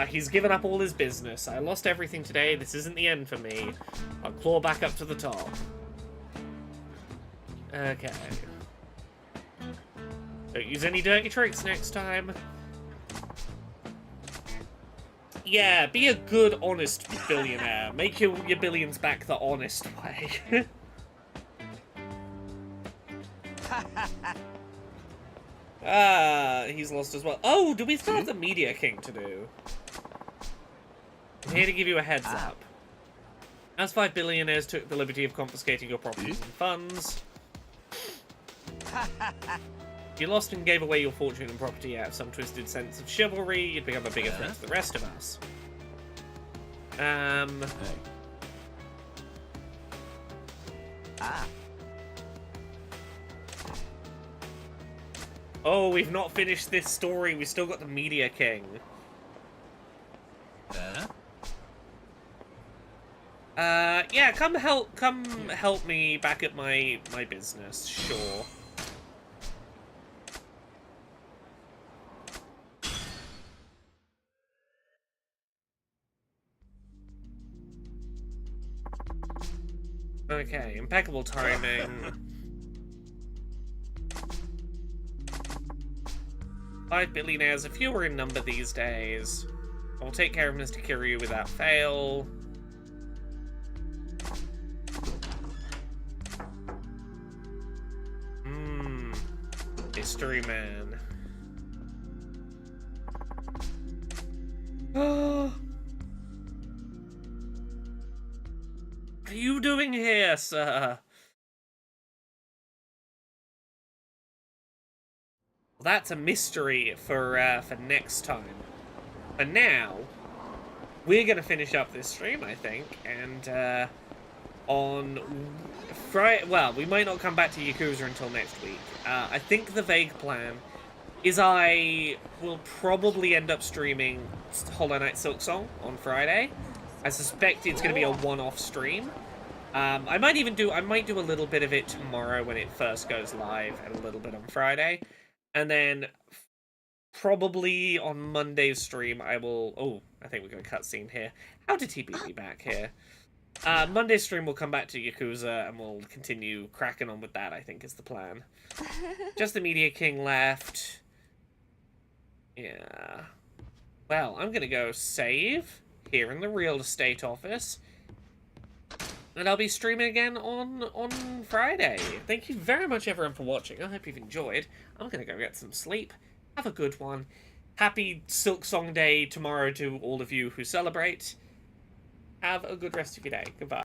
He's given up all his business. I lost everything today. This isn't the end for me. I'll claw back up to the top. Okay. Don't use any dirty tricks next time. Yeah, be a good, honest billionaire. Make your billions back the honest way. He's lost as well. Oh, do we still have the Media King to do? I'm here to give you a heads up. As 5 billionaires took the liberty of confiscating your properties and funds, you lost and gave away your fortune and property out of some twisted sense of chivalry, you'd become a bigger threat to the rest of us. Hey. Oh, we've not finished this story. We still got the Media King. Yeah, come help me back at my business, sure. Okay, impeccable timing. 5 billionaires, a fewer in number these days. I'll take care of Mr. Kiryu without fail. Mystery Man. What are you doing here, sir? Well, that's a mystery for next time. For now, we're gonna finish up this stream, I think, and on Friday. Well, we might not come back to Yakuza until next week. I think the vague plan is I will probably end up streaming Hollow Knight Silksong on Friday. I suspect it's going to be a one-off stream. I might do a little bit of it tomorrow when it first goes live, and a little bit on Friday, and then probably on Monday's stream I will. Oh, I think we're going to cutscene here. How did he beat me back here? Monday's stream will come back to Yakuza, and we'll continue cracking on with that, I think is the plan. Just the Media King left. Yeah. Well, I'm gonna go save here in the real estate office. And I'll be streaming again on Friday. Thank you very much, everyone, for watching. I hope you've enjoyed. I'm gonna go get some sleep. Have a good one. Happy Silksong Day tomorrow to all of you who celebrate. Have a good rest of your day. Goodbye.